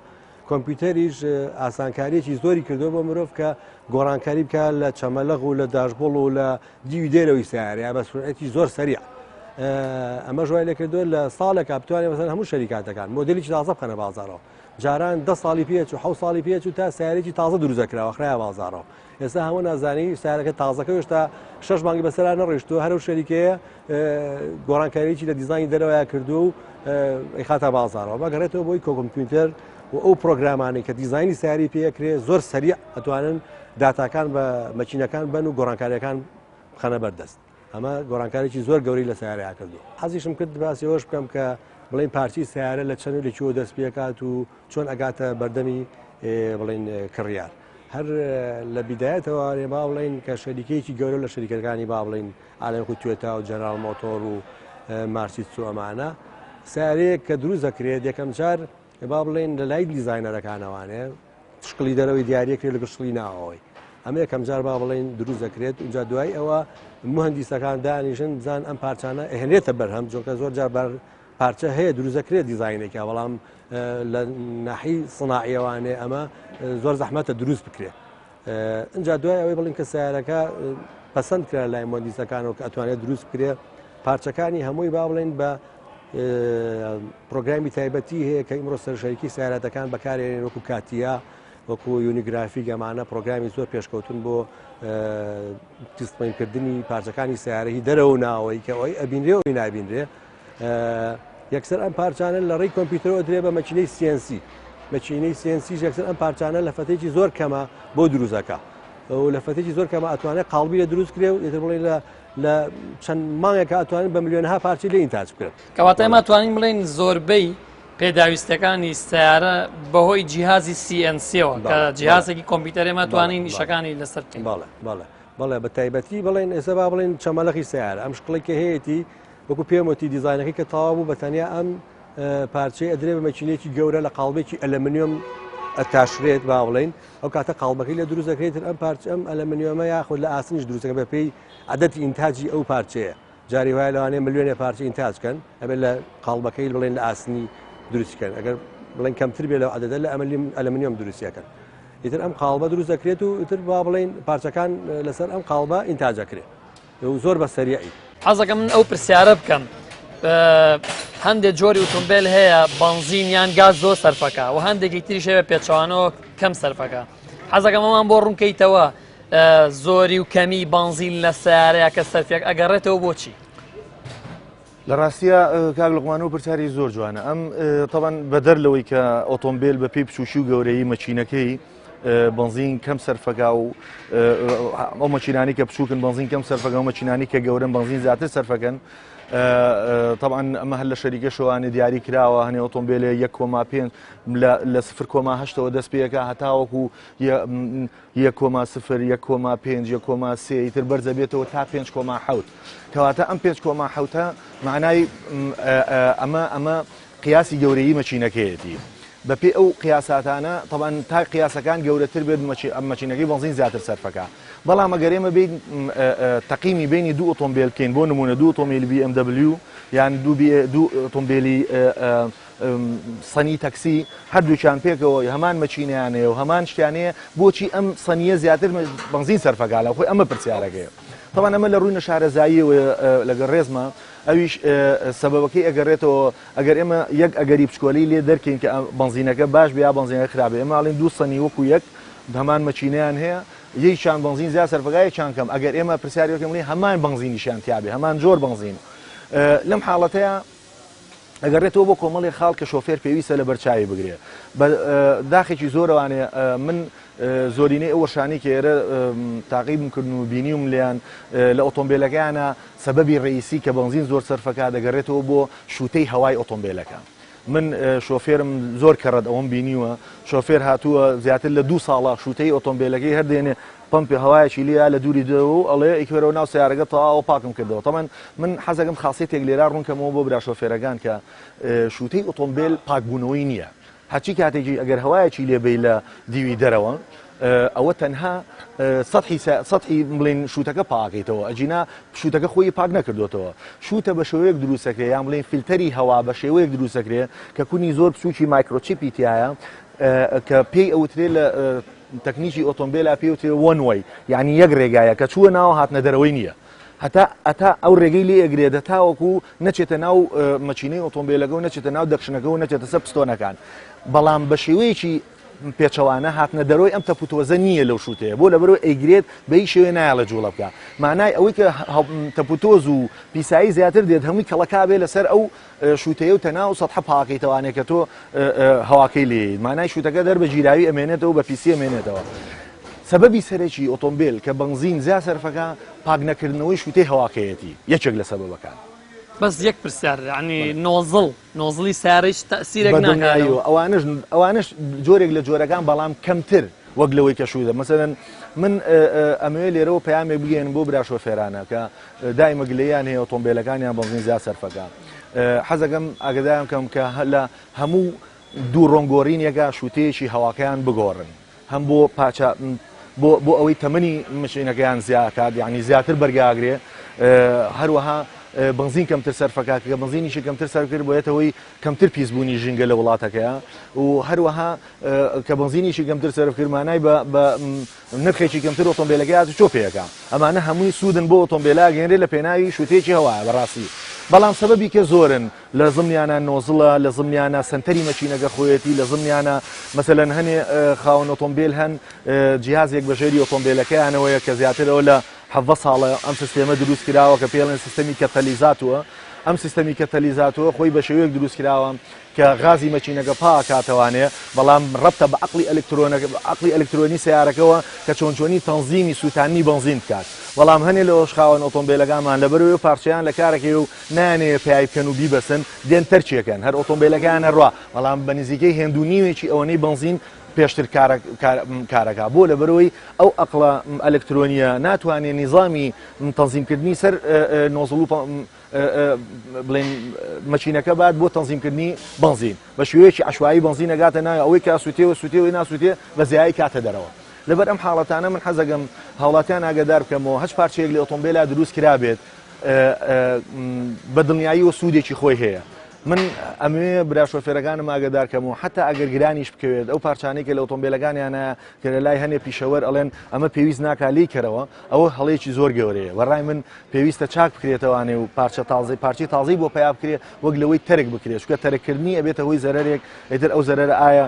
کۆمپیوتەریش ئاسانکاریەکی زۆری کردو بۆ مرۆڤ کە گۆڕانکاری بکە لە چەمەلەغ و لە داشبۆڵ و لە دیوی دێرەوەی سیارەیە بە سورعەتی زۆر سەریع ئەمە ژوای لێ کردووە لە ساڵێکە بتوانێت مەسەڵەن هەموو شەریکاتەکان مۆدلی تازە بخەنە بازارەوە جاران 10 ساڵی پێچ و 7 ساڵی پێچ و تا سیارێکی تازە دروستکراوە خراە بازارەوە ئێستا هەموو نازانی سیارەکە تازەکە هێشتا 6 مانگی بەسەرا نەڕێشتووە هەرو شەریکەیە گۆڕانکاریی لە دیزانی دەرەوەیە کردو و خاتە بازارەوە بەگەڕێتەوە بۆی کۆمپیوتەر و ئەو پرۆگرامانی کە دیزانی سیاری پێکرێ زۆر سەریع ئەتوانن داتاکان بە مەچینەکان بن و گۆڕانکاریەکان خەنە بەردەست ئەمە گۆڕانکارێکی زۆر گەوری لە سیارەیە کردو حەزیشم کرد باسیەوەش بکەم کە بڵین پارچی سیارە لە چەند لەکوێوە دەست پێکات و چۆن ئەگاتە بەردەمی بڵین کڕیار هەر لە بیدایەتەوە با بڵین کە شەریکەیەکی گەورە لە شەریکەکانی با بڵین ئالەکو توێتا و جەنرال مۆتۆر و مارسیدس و ئەمانە سیارەیەک کە دروست دەکرێت یەکەم جار با بڵین لە لای دیزاینەرەکانەوانێ شقلی دەرەوەی دیارەکرێت لە گشتڵی ناوەوەی ئەمە یەکەم جار با بڵین دروست دەکرێت اونجا دوای ئەوە مهندیسەکان دانیشن بزان ئەم پارچانە ئەهێنێتە بەرهەم چونکە زۆر جار بەر پارچە هەیە دروست دەکرێت دیزاینێکە بەڵام لە ناحی سناعیەوانێ ئەمە زۆر زەحمەتە دروست بکرێت اینجا دوای ئەوەی بڵین کە سیارەکە پەسەند کرا لای مهندیسەکانەوە کە ئەتوانێت دروست بکرێت پارچەکانی هەمووی با بڵین بە پرۆگرامی تایبەتی هەیە کە ئیمڕۆ سەرشەریکی سیارەتەکان بەکارێنن وەکو کاتیا وەکو یونیگرافیک ئەمانە پرۆگرامی زۆر پێشکەوتن بۆ دیسپلینکردنی پارچەکانی سیارەی دەرەوە ناوەی کە ئەوەی ئەبینرێ ئەوی نابینرێ یەکسەر ئەم پارچانە لە ڕێی کۆمپیوتەرەوە درێ بە مەچینەی CNC مەچینەی CNC یەکسەر ئەم پارچانە لە فەتێکی زۆر کەمە بۆ دروستەکە و لە فەتێکی زۆر کەمە ئەتوانێت قاڵبی لە دروست کرێ و ئێتر بڵێن لە چەند مانگێکە ئەتوانین بە ملیۆنها پارچی لێ ئینتاج بکرێت کەواتە ئێمە توانین بڵێن زۆربەی پێداویستەکانی سیارە بەهۆی جیهازی CNCەوە کە جیهازێکی کۆمپیوتەرێمە توانین نیشەکانی لەسەر بکەین بەڵێ بە تایبەتی بڵێن ئێستا با بڵێن چەمەلەخی سیارە ئەم شقڵێکە هەیەی وەکو پێم وتی دیزاینەکەی کە تەواو بوو بەتەنیا ئەم پارچەی ئەدرێ بە مەچینێکی گەورە لە قاڵبێکی ئەلەمنیۆم ئەتاشرێت با بڵێن ئەو کاتە قاڵبەکەی لە دروست دەکرێتن ئەم پارچە ئەم ئەلەمنیۆمە یاخود لە ئاسنیش دروستەکە بە پێی عەدەتی ئینتاجی ئەو پارچەیە جاری وایە لەوانەیە ملیۆنێ پارچە ئینتاجکەن ئەبێت لە قاڵبەکەی بڵێن لە ئاسنی دروستکەن ئەگەر بڵێن کەمتر بێ لەو عەدەدە لە ئەلەمنیۆم دروستیەکەن ئیتر ئەم قاڵبە دروست دەکرێت و ئیتر با بڵێن پارچەکان لەسەر ئەم قاڵبە ئینتاجەکرێت زۆر بە سەریعی حەزەکەم من ئەو پرسیارە بکەم هەندێک جۆری ئۆتۆمبیل هەیە بنزین یان گاز زۆر سەرفەکە و هەندێکی تریش هەیە پێچەوانەوە کەم سەرفەکە حەزەکەم ئەمان بۆ ڕوونکەیتەوە زۆری و کەمی بنزین لە سیارەیە کە سەرفێک ئەگەڕێتەوە بۆچی لە ڕاستیە کاک لوقمان و پرسیاری زۆر جوانە ئەم تەبەن بەدەر لەوەی کە ئۆتۆمبیل بە پێی بچوشی و گەورەی مەچینەکەی بنزین کەم سەرفەکە و ئەو مەچینانی کە بچووکن بنزین کەم سەرفەکە و مەچینانی کە گەورن بنزین زیاتر سەرفەکەن طبعا ئەمە هەر لە شەریکە شەوانی دیاری کراوە هەنێ ئۆتۆمبیلە 1.5 لە 0.8ەوە دەست پێەکە هەتاوەکو 1.0 1.5 1.3 ئیتر بەرزە بێتەوە تا 5.7 کەواتە ئەم 5.7 معنای ئەمە قیاسی گەورەیی مەچینەکەیەتی بەپێ ئەو قیاساتانە طبعا تا قیاسەکان گەورەتر بێت مەچینەکەی بنزین زیاتر سەرفەکە بەڵام ئەگەرێمە بین تەقیمی بینی دوو ئۆتۆمبیل بکەین بۆ نمونە دوو ئۆتۆمبیلی BMW یان دوو ئۆتۆمبیلی سەنی تەکسی هەردووچیان پێکەوە هەمان مەچینیانەیە و هەمان شتیانەیە بۆچی ئەم سەنیە زیاتر بنزین سەرفەکە لە خۆی ئەمە پرسیارەکەیە طبعا ئەمە لە ڕووی نەشارەزاییەوە لەگەڵ ڕێزمە ئەویش سەبەبەکەی ئەگەڕێتەوە ئەگەر ئێمە یەک ئەگەری بچکۆلی لێ دەرکەین کە بنزینەکە باش بیا بنزینەکە خراپێ ئێمە ئاڵین دوو سەنی وەکو یەک هەمان مەچینەیان هەیە یەکیان بنزین زیاد سەرفەکە یەکیان کەم ئەگەر ئێمە پرسیاری وەکەم بڵێین هەمان بنزینیشیان تیابێ هەمان جۆر بنزین لەم حاڵەتەیە ئەگەڕێتەوە بۆ کۆمەڵی خاڵ کە شۆفێر پێویستە لە بەرچاوی بگرێ داخێکی زۆرەوانێ من زۆرینەی ئەو وەشانی کە ئێرە تاقیبم کردن و بینیوم لیان لە ئۆتۆمبیلەکانە سەبەبی ڕئیسی کە بنزین زۆر سەرفەکە دەگەڕێتەوە بۆ شوتەی هەوای ئۆتۆمبیلەکە من شۆفێرم زۆر کەڕەت ئەوەم بینیوە شۆفێر هاتووە زیاتر لە 2 ساڵە شوتەی ئۆتۆمبیلەکەی هەردێنێ پمپی هەوایەکی لێە لە دووری دەوە ئەڵێ ئیکوێرەوە ناو سیارەکە تەواو پاکم کردەوە تەمەن من حەزەکەم خاصیتێک لێرا ڕوونکەمەوە بۆ برا شۆفێرەکان کە شوتەی ئۆتۆمبیل پاکبوونەوەی نییە هەرچی کاتێکی ئەگەر هەوایەکی لێبەی لە دیوی دەرەوە ئەوە تەنها سەحی بڵین شوتەکە پاکەیتەوە ئەجینا شوتەکە خۆی پاک نەکردوێتەوە شوتە بە شێوەیەک دروستەکرێ یان بڵین فیلتەری هەوا بە شێوەیەک دروستەکرێ کە کونی زۆر بچووکی مایکرۆچیپی تایە کە پێی ئەوترێ لە تەکنیکی ئۆتۆمبیلا پێوترێ وەن وەی یعنی یەک ڕێگایە کە چووە ناوە هاتنە دەرەوەی نییە هەتا ئەو ڕێگەی لێ ئەگرێدە تاوەکو نەچێتە ناو مەچینەی ئۆتۆمبیلەکە و نەچێتە ناو دەکشنەکە و نەچێتە سەر پستۆنەکان بەڵام بە شێوەیەکی پێچەوانە هاتنە دەرۆی ئەم تەپوتۆزە نییە لەو شووتەیە بۆ لەبەرەوە ئەیگرێت بەی شێوێ نایڵە جوڵە بکە مانای ئەوەی کە تەپوتۆز و پیسایی زیاتر دێت هەمووی کەڵەکا بێ لەسەر ئەو شووتەیە و تەناو سەدح پاکەی تەوانێت کە تۆ هەواکەی لێیت مانای شووتەکە دەر بە ژیراوی ئەمێنێتەوە بە پیسی ئەمێنێتەوە سەبەبی سەرێکی ئۆتۆمبیل کە بنزین زیاد سەرفەکە پاک نەکردنەوەی شووتەی هەواکەیەتی یەکێک لە سەبەبەکان بەس یەک پرسیار ینی نۆزڵی سیارەیش تەسیرێک ناگایەوە ئەوانش جۆرێک لە جۆرەکان بەڵام کەمتر وەک لەوەی کە شوودە مەسەرەن من ئەمەوێ لێرەوە پەیامێک بگەێن بۆ برا شۆفێرانە کە دایمە گلەیان هەیە ئۆتۆمبیلەکانیان بنزین زیاد سەرفەکە حەزەکەم ئاگادارم کەم کە لە هەموو دوو ڕۆنگۆڕینێکە شووتەیەکی هەواکەیان بگۆڕن هەم بۆ پاچە بۆ ئەوەی تەمەنی مشینەکەیان زیاتر یعنی زیاتر بەرگاگرێ هەروەها بنزین کەمتر سەرفەکە کە بنزینیشی کەمتر سەرکرد بۆیەتەوەی کەمتر پیسبوونی ژینگە لە وڵاتەکەیە و هەروەها کە بنزینیشی کەمتر سەرفکردمانای بە نرخێکی کەمتر ئۆتۆمبیلەکە چۆپەیەەکە ئەمانە هەمووی سوودن بۆ ئۆتۆمبیلا گەێنرێ لە پێناوی شووتێکی هەوایە بەڕاستی بەڵام سەبەبی کە زۆرن لە زمانیانە نۆزڵە لە زمانیانە سنتەری مەچینەکە خۆیەتی لە زمانیانە مەسەلەن هەنێ خاوەن ئۆتۆمبیل هەن جیهازێک بەژێری ئۆتۆمبیلەکەیانەوەیە کە زیاترەوە لە 7 ساڵە ئەم سیستێمە دروست کراوە کە پێڵێن سیستەمی کەتەلیزاتوە ئەم سیستەمی کەتەلیزاتوە خۆی بە شێوەیەک دروست کراوە کە غازی مەچینەکە پاکاتەوانێ بەڵام ڕەبتە بە عقلی ئەلکترۆنی سیارەکەەوە کە چۆنچۆنی تەنزیمی سووتانی بنزین بکات بەڵام هەنێ لە ئۆشخاوەن ئۆتۆمبیلەکانمان لەبەرەوەی پارچیان لە کارێکی و نانێ پێی بکەن و بیبەسن دێن تەرچیەکەن هەر ئۆتۆمبیلەکان هەڕوا بەڵام بە نزیکەی هێندونیوێکی ئەوەنەی بنزین پێشتر کارەکە بۆ لەبەرەوەی ئەو ئەقڵە ئەلکترۆنیە ناتوانێت نیظامی تەنزیمکردنی سەر نۆزڵ بڵێن مەچینەکە بعد بۆ تەنزیمکردنی بنزین بە شێوەیەکی عشوایی بنزین نەگاتە ناوی ئەوەی کە سووتێ ناسووتێ بە زیایی کاتە دەرەوە لەبەر ئەم حاڵەتانە من حەزەکەم هاوڵاتیان ئاگادار بکەمەوە هەچ پارچەیەک لە ئۆتۆمبیلا دروست کرابێت بە دڵنیایی و سوودێکی خۆی هەیە من ئەمێ برا شۆفێرەکانم ئاگادارکەمەوە حتا ئەگەر گرانیش بکەوێت ئەو پارچانەی کە لە ئۆتۆمبیلەکانیانە کە لە لای هەنێ پیشەوەر ئەڵێن ئەمە پێویست ناکالی کەرەوە ئەوە هەڵەیەکی زۆر گەورەیە وەڕای من پێویستە چاک بکرێتەوانێ و پارچی تازەی بۆ پیا بکرێت وەک لەوەی تەرک بکرێت چکە تەرکردنی ئەبێتە هۆی زەرەرێک ئیتر ئەو زەرەر ئایا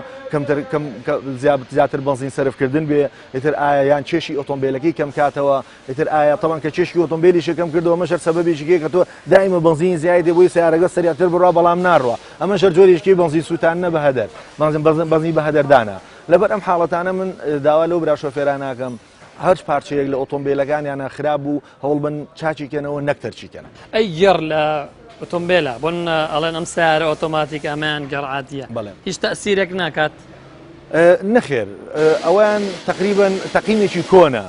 زیاتر بنزین سەرفکردن بێ ئیتر ئایا یان چێشی ئۆتۆمبیلەکەی کەم کاتەوە ئیتر ئایا تەوان کە چێشکی ئۆتۆمبیلیشی کەم کردەوە مەشەر سەبەبێکی کە تۆ دائیمە بنزین زیادی بۆی سیارەکە سەریعتر بڕوا بەڵام ناڕوە ئەمە شەر جۆریشکی بنزین سووتانە بە هەدەر بنزین بە هەدەردانە لەبەر ئەم حاڵەتانە من داوا لەو برا شۆفێراناکەم هەر پارچەیەک لە ئۆتۆمبیلەکانیانە خراپ و هەوڵ بن چاچیکەنەوە نەکتەرچیکەن ئەی گەڕ لە ئۆتۆمبیلە بۆن ئەڵێن ئەم سیارە ئۆتۆماتیک ئەمەیان گەڕعاتیە هیچ تەسیرێک ناکات نەخێر ئەویان تقریبن تەقیمێکی کۆنە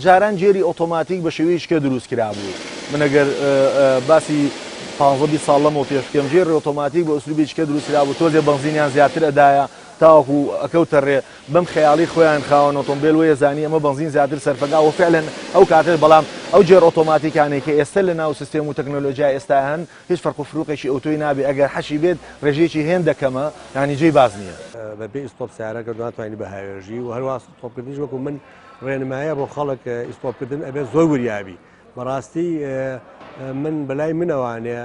جاران جێری ئۆتۆماتیک بە شێوەیەشکە دروست کرابوو من ئەگەر باسی 15 ساڵەمەوە پێشکەم ژێر ئۆتۆماتیک بە ئوسلوبێککە دروسترا بوو تۆزێ بنزینیان زیاتر ئەدایە تاوەکو ئەکەوتە ڕێ بەم خەیاڵی خۆیان خاوەن ئۆتۆمبیل وەیە زانی ئەمە بنزین زیاتر سەرفەکە و فعلەن ئەو کاتر بەڵام ئەو جێر ئۆتۆماتیکانێک کە ئێستا لە ناو سیستێم و تەکنۆلۆژیای ئێستا هەن هیچ فەرق و فروقێکی ئۆتۆی نابێ ئەگەر حەشی بێت ڕێژەیەکی هێندەکەمە یانی جێی باز نییە بەبێ ئیسپۆپ سیارەکە ناتوانانی بە هاوێژی و هەروە ئیسپۆپکردنیش وەکو من ڕێنمایە بۆ خەڵک ئیسپۆپکردن ئەبێت زۆر وریابی بەڕاستی من بەلای منەوانێ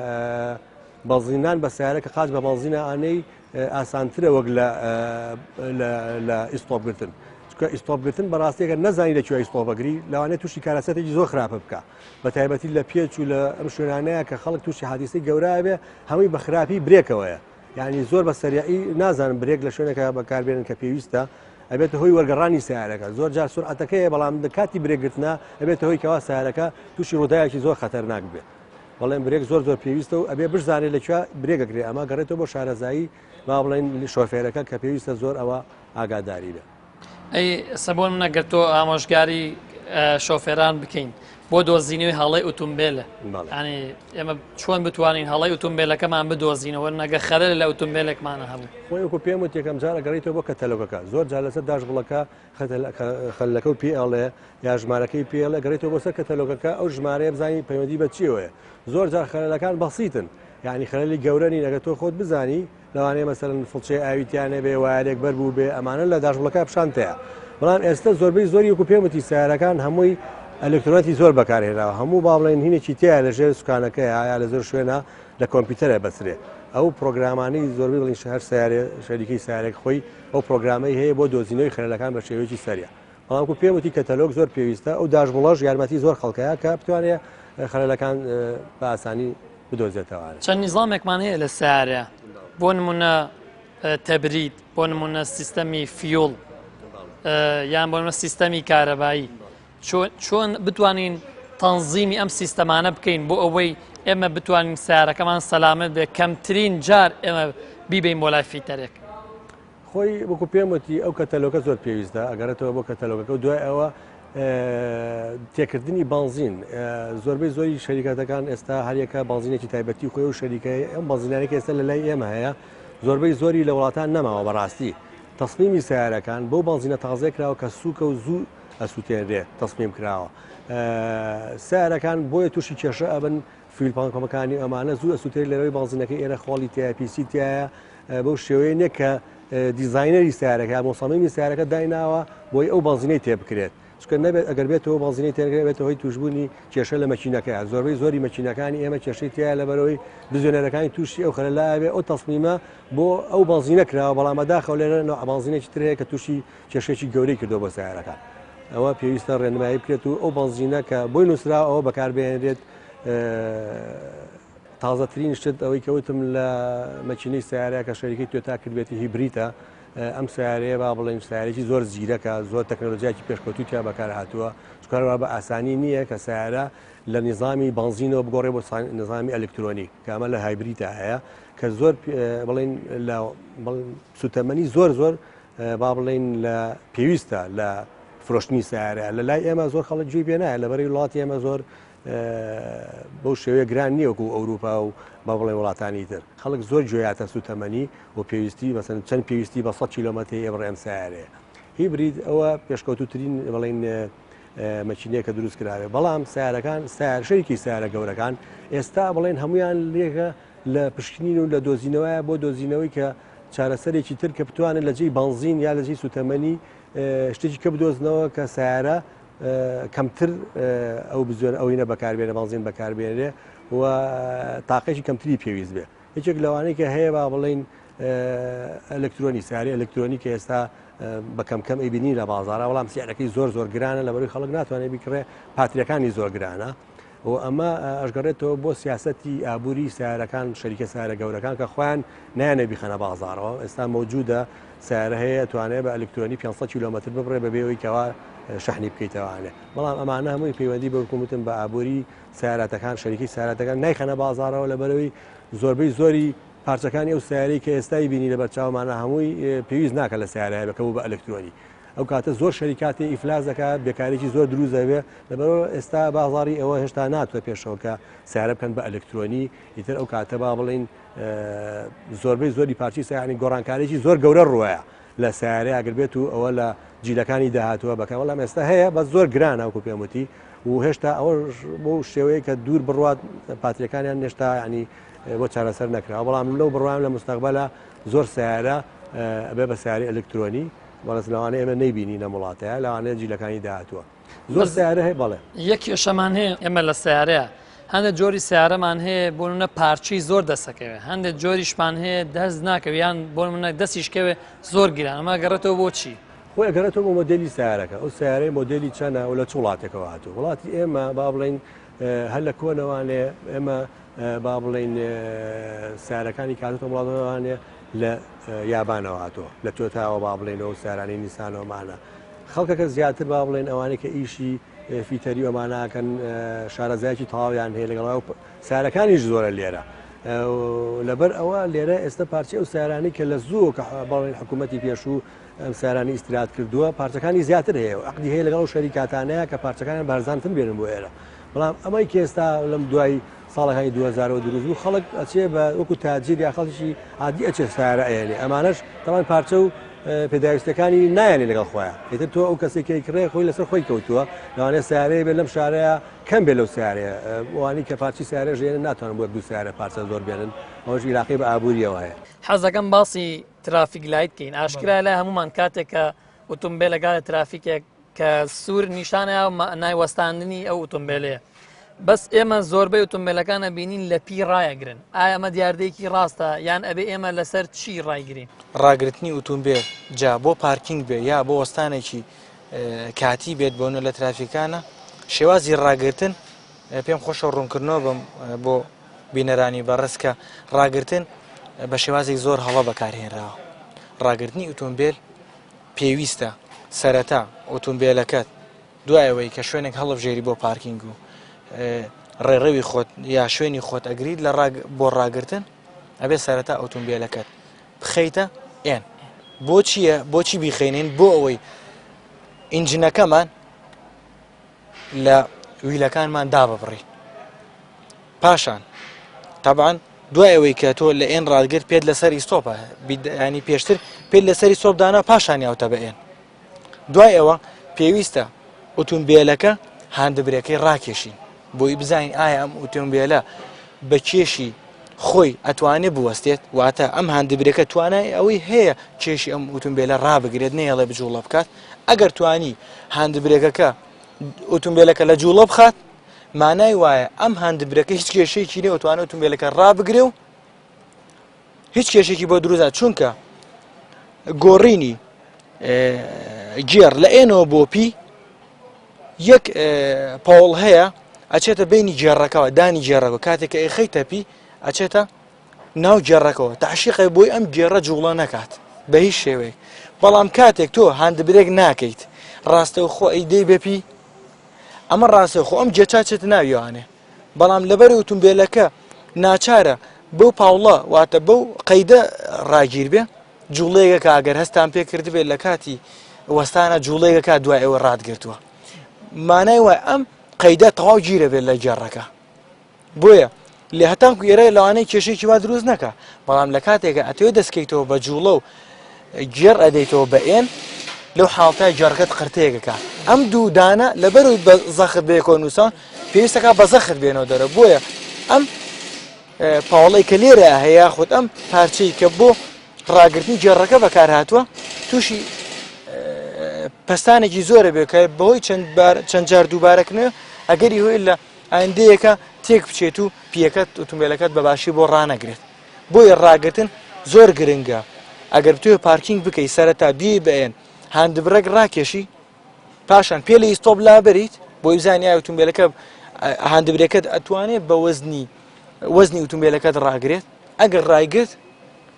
بەزینان بە سیارەکە قاچ بە بەزینە ئانەی ئاسانترە وەک لە ئیسپۆپگرتن چکە ئیسپۆپگرتن بەڕاستیەکە نەزانی لەکوێ ئیسپۆپەگری لەوانێت تووشی کارەسەتێکی زۆر خراپە بکە بە تایبەتی لە پێچ و لە ئەم شوێنانەیە کە خەڵک تووشی حادیسەی گەورە بێ هەمووی بە خراپی برێکەوەیە یعنی زۆر بە سەریعی نازانم برێک لە شوێنێکە بەکاربێنن کە پێویستە ئەبێتە هۆی وەرگەڕانی سیارەکە زۆر جار سورعەتەکەیە بەڵام کاتی برێگرتنە ئەبێتە هۆی کەوا سیارەکە تووشی ڕووداوێکی زۆر خەتەرناک بێت بەڵێن برێک زۆر پێویستە و ئەبێ بزانێت لەکوێ برێگەگرێ ئەمە گەڕێتەوە بۆ شارەزایی با بڵێن شۆفێرەکە کە پێویستە زۆر ئەوە ئاگاداری بێ ئەی سەبۆن نەگەرتۆ ئامۆژگاری شۆفێران بکەین بۆ دۆزینەوەی هەڵەی ئۆتۆمبیلە ینی ئێمە چۆن بتوانین هەڵەی ئۆتۆمبیلەکەمان بدۆزینەوە نەگە خەرە لە ئۆتۆمبیلێکمانە هەبوو خۆی وەکو پێم وت یەکەم جار ئەگەڕێتەوە بۆ کەتەلۆگەکە زۆر جار لەسەر داژبڵەکە خەلەکە و پێڵێ یا ژمارەکەی پێڵێ گەڕێتەوە بۆ سەر کەتەلۆگەکە ئەو ژمارەیە بزانین پەیوەندی بە چیەوەیە زۆر جار خەلەکان بەسیتن یعنی خەلەلی گەورەنی ئەگە تۆ خۆت بزانی لەوانەیە مەسەرەن فڵچێ ئاویتیانە بێ وایەک بەربوو بێ ئەمانە لە داژبڵەکە پیشانتەیە بەڵام ئێستا زۆربەی زۆری وەکو پێم وتی سیارەکان هەمووی ئەلکترۆنەتی زۆر بەکارهێناوە هەموو با بڵێن هینێکی تیا لەژێر سوکانەکەی یا لە زۆر شوێنە لە کۆمپیوتەرە بەسرێ ئەو پرۆگرامانەی زۆربەی بڵین هەر سیارێ شەریکی سیارێک خۆی ئەو پرۆگرامەی هەیە بۆ دۆزینەوەی خەرەلەکان بە شێوەیەکی سەریە بەڵامکو پێم وتی کەتەلۆگ زۆر پێویستە ئەو داژبڵەش یارمەتی زۆر خەڵکەیە کە بتوانێت خەرەلەکان بە ئاسانی بدۆزێتەوە چەند نیزامێکمان هەیە لە سیارە بۆ نمونە تەبرید بۆ نمونە سیستەمی فیۆڵ یان بۆ نمونە سیستەمی کارەبایی چۆن بتوانین تەنزیمی ئەم سیستەمانە بکەین بۆ ئەوەی ئێمە بتوانین سیارەکەمان سەلامت بێ کەمترین جار ئێمە بیبین بۆ لای فیتەرێک خۆی وەکو پێم وتی ئەو کەتەلۆکە زۆر پێویستە ئەگەرێتەوە بۆ کەتەلۆگەکە و دوای ئەوە تێکردنی بنزین زۆربەی زۆری شەریکەتەکان ئێستا هەریەکە بنزینێکی تایبەتی خۆی و شەریکای ئەم بنزینانێکی ئێستا لە لای ئێمە هەیە زۆربەی زۆری لە وڵاتان نەماوە بەڕاستی تەسمیمی سیارەکان بۆ بنزینە تازە کراوە کە سووکە و زوو ئەسووتێنرێ تەسمیم کراوە سیارەکان بۆیە تووشی کێشە ئەبن فیلپانکۆمەکانی ئەمانە زوو ئەسووتێر لەوەی بنزینەکەی ئێرە خۆڵی تیا پیسی تایە بەو شێوەیە نیە کە دیزاینەری سیارەکە مۆسەمەمی سیارەکە دایناوە بۆی ئەو بنزینەی تێ بکرێت چکە نەبێت ئەگەر بێتەوە بنزینەی تێنگرێت هۆی توشبوونی کێشە لە مەچینەکە زۆربەی زۆری مەچینەکانی ئێمە کێشەی تایە لەبەرەوەی بزیێنەرەکانی تووشی ئەو خەلەلایە ئەو تەسمیمە بۆ ئەو بنزینە کراوە بەڵام بەداخەوە لێرە بنزینێکی تر هەیە کە تووشی کێشێکی گەورەی کردو بۆ سیارەکان ئەوە پێویستە ڕێنمایی بکرێت و ئەو بنزینە کە بۆی نووسرا ئەوە بەکاربێنرێت تازەترین شت ئەوەی کەوتم لە مەچینەی سیارەیە کە شەریکی توێتا کردبێتی هیبریتە ئەم سیارەیە با بڵێن سیارێکی زۆر زیرەکە زۆر تەکنۆلۆژیاکی پێشکەوتووتیا بەکار هاتووە چکارەوە بە ئاسانی نییە کە سیارە لە نظامی بنزینەوە بگۆڕێ بۆ نظامی ئەلکترۆنیک کە ئەمە لە هایبریتە هەیە کە زۆر بڵێن لە سوتەمەنی زۆر با بڵێن لە پێویستە لە فرۆشتنی سیارە لە لای ئێمە زۆر خەڵک گوێی پێ نایە لەبەرەی وڵاتی ئێمە زۆر بەو شێوەیە گران نییە وەکو ئەوروپا و با بڵێن وڵاتانی تر خەڵک زۆر گوێیاتە سوتەمەنی و پێویستی مەسەن چەند پێویستی بە 100 کیلۆمەتری ئێمڕێم سیارەیە هیبرید ئەوە پێشکەوتوترین بڵێن مەچینەیە کە دروست کراوێ بەڵام سیارەکان شەریکی سیارە گەورەکان ئێستا بڵێن هەمویان لێکە لە پشکنین و لە دۆزینەوەیە بۆ دۆزینەوەی کە چارەسەرێکی تر کە بتوانن لە جێی بنزین یا لە جێی سوتەمەنی شتێکی کە بدۆزنەوە کە سیارە کەمتر ئەو بزۆر ئەوینە بەکاربێنە بنزین بەکاربێنێ و تاقێکی کەمتری پێویست بێ هیچێک لەوانەیە کە هەیە با بڵێن ئەلکترۆنی سیاری ئەلکترۆنی کە ئێستا بە کەم ئەیبینی لە بازارە بەڵام سیارەکەی زۆر گرانە لەبەروی خەڵک ناتوانێت بیکڕێ پاتریەکانی زۆر گرانە و ئەمە ئەشگەڕێتەوە بۆ سیاسەتی ئابووری سیارەکان شەریکە سیارە گەورەکان کە خۆیان نایانە بیخەنە بازارەوە ئێستا مەوجودە سیارە هەیە توانێت بە ئەلکترۆنی 500 کیلۆمەتر ببڕێ بەبێەوەی کەوا شەحنی بکەیتەوانێ بەڵام ئەمانە هەمووی پەیوەندی بە حکوومەتن بە ئابووری سیارەتەکان شەریکی سیارەتەکان نایخەنە بازارەوە لەبەرەوەی زۆربەی زۆری پارچەکانی ئەو سیارەی کە ئێستای بینی لە بەرچاومانە هەمووی پێویست ناکە لە سیارەیە بکەوە بە ئەلکترۆنی ئەو کاتە زۆر شەریکاتی ئیفلاس دەکات بێکارێکی زۆر دروست دەبێت لەبەرەوە ئێستا بازاری ئەوە هێشتا ناتوە پێشەوەکە سیارە بکەن بە ئەلکترۆنی ئیتر ئەو کاتە با بڵین زۆربەی زۆری پارچی سیانی گۆڕانکارێکی زۆر گەورە ڕوایە لە سیارەیە ئەگەر بێت و ئەوە لە جیلەکانی داهاتووە بەکە وەڵام ئێستا هەیە بە زۆر گرانە وەکو پێم وتی و هێشتا ئەوە بۆ شێوەیە کە دوور بڕوات پاتریەکانیان هێشتا ینی بۆ چارەسەر نەکراوە بەڵام لەو بڕوان لە مستەقبەلە زۆر سیارە بێ بە سیاری ئەلکترۆنی بەڵام لەوانەیە ئێمە نەیبینی لە وڵاتەیە لەوانەیە جیلەکانی داهاتووە زۆر سیارە هەیە بەڵێ یەک کێشەمان هەیە ئێمە لە سیارەیە هەندێک جۆری سیارەمان هەیە بۆ نمونە پارچەی زۆر دەسەکەوێت هەندێک جۆریشمان هەیە دەست ناکەوێت یان بۆ نمونە دەستیشکەوێت زۆر گیران ئەمە گەڕێتەوە بۆچی خۆی ئەگەرێتەوە بۆ مۆدێلی سیارەکە ئەو سیارەی مۆدێلی چەنە و لە چ وڵاتێکەوە هاتوو وڵاتی ئێمە با بڵێن هەر لە کۆنەوانێ ئێمە با بڵێن سیارەکانی کاتۆ وڵاتەوانێ لە یابانەوە هاتووە لە تۆتاوە با بڵێنەوە سیارانی نیسانەوەمانە خەڵکەکە زیاتر با بڵێن ئەوانەی کە ئیشی فیتەری ئەماناکەن شارەزایکی تەواویان هەیە لەگەڵ سیارەکانیش زۆرە لێرە لەبەر ئەوە لێرە ئێستا پارچە ئەو سیارانی کە لە زوو کە بەڵێن حکوومەتی پێشوو ئەم سیارانی ئیسترات کردووە پارچەکانی زیاتر هەیە و عقدی هەیە لەگەڵ شەریکاتانەیە کە پارچەکان بارزانتر بێنن بۆ ئێرە بەڵام ئەمەی کە ئێستا لەم دوای ساڵەکانی 2000 دروست خەڵک ئەچێ بە وەکو تاجیر یا خەڵکی عادی ئەچێ سیارە ئەیێنێ ئەمانەش تەمان پارچە و پێداویستەکانی نایەنێ لەگەڵ خۆیان ئێتر تۆ ئەو کەسێکی کڕێ خۆی لەسەر خۆی کەوتووە لەوانەیە سیارەیە بێت لەم شارەیە کەم بێت لەو سیارەیە ئەوانی کە پارچی سیارە ژێنن ناتوانن بۆ دوو سیارە پارچە زۆر بێنن ئەوەش علاقەی بە ئابووریەوە هەیە حەزەکەم باسی ترافیک لایت کەین ئاشکرا لای هەمومان کاتێک کە ئۆتۆمبیل لەگەڵ ترافیکێک کە سوور نیشانە نایوەستاندنی ئەو ئۆتۆمبیلەیە بەس ئێمە زۆربەی ئۆتۆمبیلەکانە بینین لە پی ڕایەگرن ئایا ئەمە دیاردەیەکی ڕاستە یان ئەبێ ئێمە لەسەر چی ڕایگرین ڕاگررتنی ئۆتۆمبیل جا بۆ پارکینگ بێ یا بۆ وەستانێکی کاتی بێت بۆنە لە ترافیکانە شێوازی ڕاگرتن پێم خۆشە ڕوونکردنەوە بم بۆ بینەرانی بەڕستکە ڕاگرتن بە شێوازێک زۆر هەڵە بەکارهێنراوە ڕاگررتنی ئۆتۆمبیل پێویستە سەرەتا ئۆتۆمبیلەکەت دوایەوەی کە شوێنێک هەڵبژێری بۆ پارکینگ و ڕێڕەوی خۆت یا شوێنی خۆت ئەگریت لە بۆ ڕاگرتن ئەبێ سەرەتا ئۆتۆمبیلەکەت بخەیتە ئێن بۆچی بیخێنین بۆ ئەوەی ئینجنەکەمان لە ویلەکانمان داببڕین پاشان طبعاً دوایەوەی کە تۆ لە ئێن ڕاگرت پێت لەسەر ئیستۆپە ینی پێشتر پێت لەسەری سۆپدانا پاشان یاوتە بە ئێن دوای ئەوە پێویستە ئۆتۆمبیلەکە هاندبرێکەکەی ڕاکێشین بۆی بزانین ئایا ئەم ئۆتۆمبیلە بە کێشی خۆی ئەتوانێت بوەستێت واتە ئەم هاندبرێکە توانای ئەوەی هەیە کێشی ئەم ئۆتۆمبیلە ڕابگرێت نەیەڵێ بجوڵە بکات ئەگەر توانی هاندبرێکەکە ئۆتۆمبیلەکە لە جوڵە بخات مانای وایە ئەم هاندبرەکە هیچ کێشەیەکی نێ ئەتوانێت ئۆتۆمبیلەکە ڕابگرێ و هیچ کێشێکی بۆ دروستە چونکە گۆڕینی گێر لە ئێنەوە بۆ پی یەک پاوڵ هەیە ئەچێتە بینی گێڕەکەەوە دانی گێڕەکە کاتێک کە ئەخەیتە پی ئەچێتە ناو گێڕەکەەوە تەعشیقی بۆی ئەم گێڕە جوڵە نەکات بە هیچ شێوەیە بەڵام کاتێک تۆ هاندبرێک ناکەیت ڕاستەوە خۆ ئەیدەی بەپی ئەمە ڕاستە خۆ ئەم جێچاچێت ناویوانێ بەڵام لەبەر ئۆتۆمبیلەکە ناچارە بەو پاوڵە واتە بەو قەیدە ڕاگیر بێ جوڵەیەکە ئەگەر هەستان پێ کردبێت لە کاتی وەستانە جوڵەیەکە دوای ئەوە ڕادگرتووە مانای وای ئەم قەیدە تەواو گیرە بێت لە گێڕەکە بۆیە لێ هەتانکو ئێرە لەوانەیە کێشێکی وا دروست نەکە بەڵام لە کاتێکە ئەتەوە دەستکەیتەوە بە جوڵە و گێڕ ئەدەیتەوە بە ئێن لەو حاڵتای جارکەت قرتەیەکەکە ئەم دوو دانە لەبەرەوەی بە زەخت بێکۆ نووسان پێویستەکە بە زەخت بێنەوە دەرە بۆیە ئەم پاوڵی کە لێرە هەیە خۆت ئەم پارچەی کە بۆ ڕاگررتنی گێڕەکە بەکار هاتووە تووشی پستانێکی زۆرە بێ کە بەهۆی چەند جار دووبارەکردنەوە ئەگەری هۆی لە ئایندەیەکە تێک بچێت و پیەکەت ئۆتۆمبیلەکەت بەباشی بۆ ڕانەگرێت بۆیە ڕاگرتن زۆر گرنگە ئەگەر توێ پارکینگ بکەی سەرەتا بێ بەێن هاندبرەک ڕاکێشی پاشان پێ لە ئیستۆپ لابریت بۆی بزانانی ئۆتۆمبیلەکە هاندبرێکەت ئەتوانێت بە وەزنی ئۆتۆمبیلەکەت ڕاگرێت ئەگەر ڕایگرت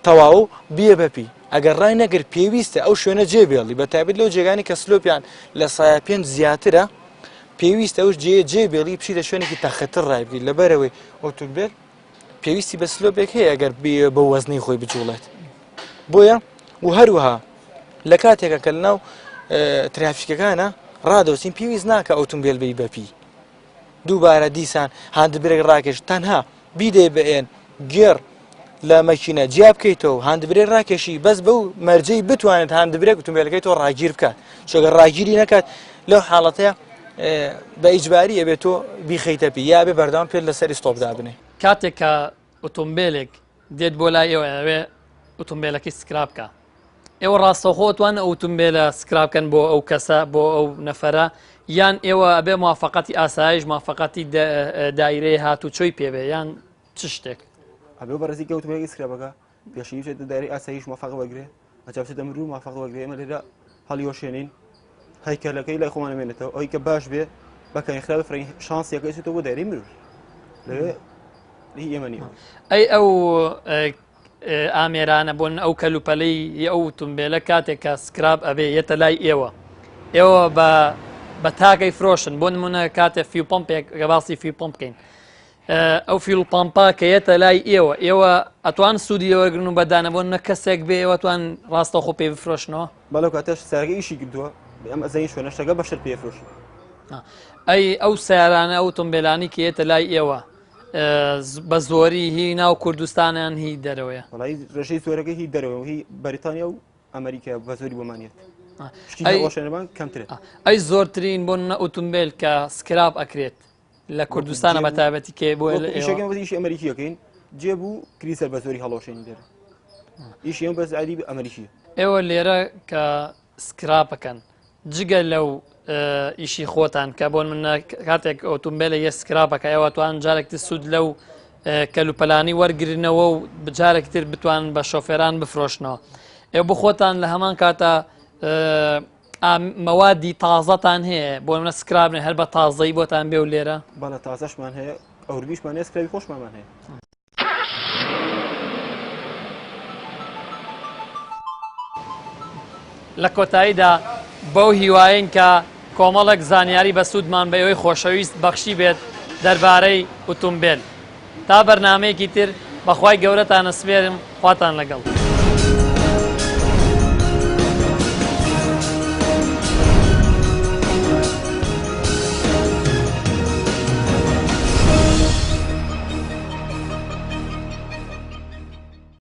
تەواو بێ بەپی ئەگەر ڕای نەگەر پێویستە ئەو شوێنە جێبێڵی بە تایبەت لەو جێگانی کە سلۆپیان لە سایە پێنج زیاترە پێویستە ئەوش جێبێڵی پشیتە شوێنێکی تەختر ڕای بگریت لەبەرەوەی ئۆتۆمبیل پێویستی بە سلۆپێک هەیە ئەگەر بە وەزنی خۆی بجوڵێت بۆیە و هەروەها لە کاتێکە کە لەناو ترافیکەکانە ڕادۆسین پێویست ناکە ئۆتۆمبیل بی بەپی دووبارە دیسان هاندبرێک ڕاکێش تەنها بیدێ بەئێن گێڕ لە مەکینە جیا بکەیتەوە هاندبرێک ڕاکێشی بەس بەو مەرجەی بتوانێت هاندبرێک ئۆتۆمبیلەکەی تۆ ڕاگیر بکات چۆگە ڕاگیری نەکات لەو حاڵەتەیە بە ئیجباری ئەبێت تۆ بیخەیتە پی یا بێ بەردەوام پێت لەسەری ستۆپدا بنێ کاتێک کە ئۆتۆمبیلێک دێت بۆ لای ئێوە ئەوێ ئۆتۆمبیلەکەی سکرابکە ئێوە ڕاستەوخۆ توانە ئۆتۆمبیلە سکرابکەن بۆ ئەو کەسە بۆ ئەو نەفەرە یان ئێوە ئەبێ موافقەتی ئاسایش موافقەتی دایرەی هاتوچۆی پێبێ یان چ شتێک ئەبێ بەڕێزی کە ئۆتۆمبیلەکەی سکرابەکە پێشەوی بچێتە دایرەی ئاسایش موافقە وەرگێ ئەجا بچێتە مرۆڤ موافقە وەرگێ ئێمە لێرە هەڵیۆشێنین هەیکەلەکەی لای خۆمانە مێنێتەوە ئەوەی کە باش بێ بەکەنی خراپە فرەی شانسیەکە چێتەوە بۆ دایرەی مرۆڤ لەوێ ئێمە نییە ئەی ئەو ئامێرانە بۆن ئەو کەلوپەلەی ئەو ئۆتۆمبیلە کاتێک کە سکراب ئەبێ یەتە لای ئێوە بە تاگەی فرۆشن بۆ نمونە کاتێ فیو پمپێک باسی فیو پمپ بکەین ئەو فیل پمپا کە یەتە لای ئێوە ئەتوان سوودی وەرگن و بەدانە بۆ نە کەسێک بێ ئەوەتوان ڕاستەخۆ پێ بفرۆشنەوە بەڵێ کاتەش ساگە ئیشی کردووە ئەم ئەزەی شوێنەشتەکە بەشر پێفرۆشی ئەی ئەو سیارانە ئەو ئۆتۆمبیلانی کە یەتە لای ئێوە بە زۆری هی ناو کوردستانیان هی دەرەوەیە وڵی ڕێژەی زۆرەکە هی دەرەوە هی بەریتانیا و ئەمریکا بە زۆری بۆمانێت شێنەمان کەمترێت ئەی زۆرترین بۆ نە ئۆتۆمبیل کە سکراب ئەکرێت لە کوردستانە بە تایبەتی کێ بۆ ئیشی ئەمریکیەکەین جێبوو کریسەر بە زۆری هەڵۆشێنی دەرە ئیشیان بەس عادی ئەمریکی ئێوە لێرە کە سکراپەکەن جگە لەو ئیشی خۆتان کە بۆن من کاتێک ئۆتۆمبیلە یە سکرابەکە ئێوە توان جارێکتر سوود لەو کەلوپەلانی وەرگرنەوە و بجارێکتر بتوان بە شۆفێران بفرۆشنەوە. ئێوە بۆ خۆتان لە هەمان کاتە مەوادی تازەتان هەیە بۆ منە سکرابن هەر بە تازەی بۆتان بێ و لێرە بەڵە تازەشمان هەیە ئەوروبیشمان هەیە سکراوی خۆشمان هەیە. لە کۆتاییدا بەو هیوایین کە کۆمەڵێک زانیاری بە سوودمان بە ئەوەی خۆشەویست بەخشی بێت دەربارەی ئۆتۆمبیل. تا بەرنامەیەکی تر بەخوای گەورەتان ئەسپێرم خواتان لەگەڵ.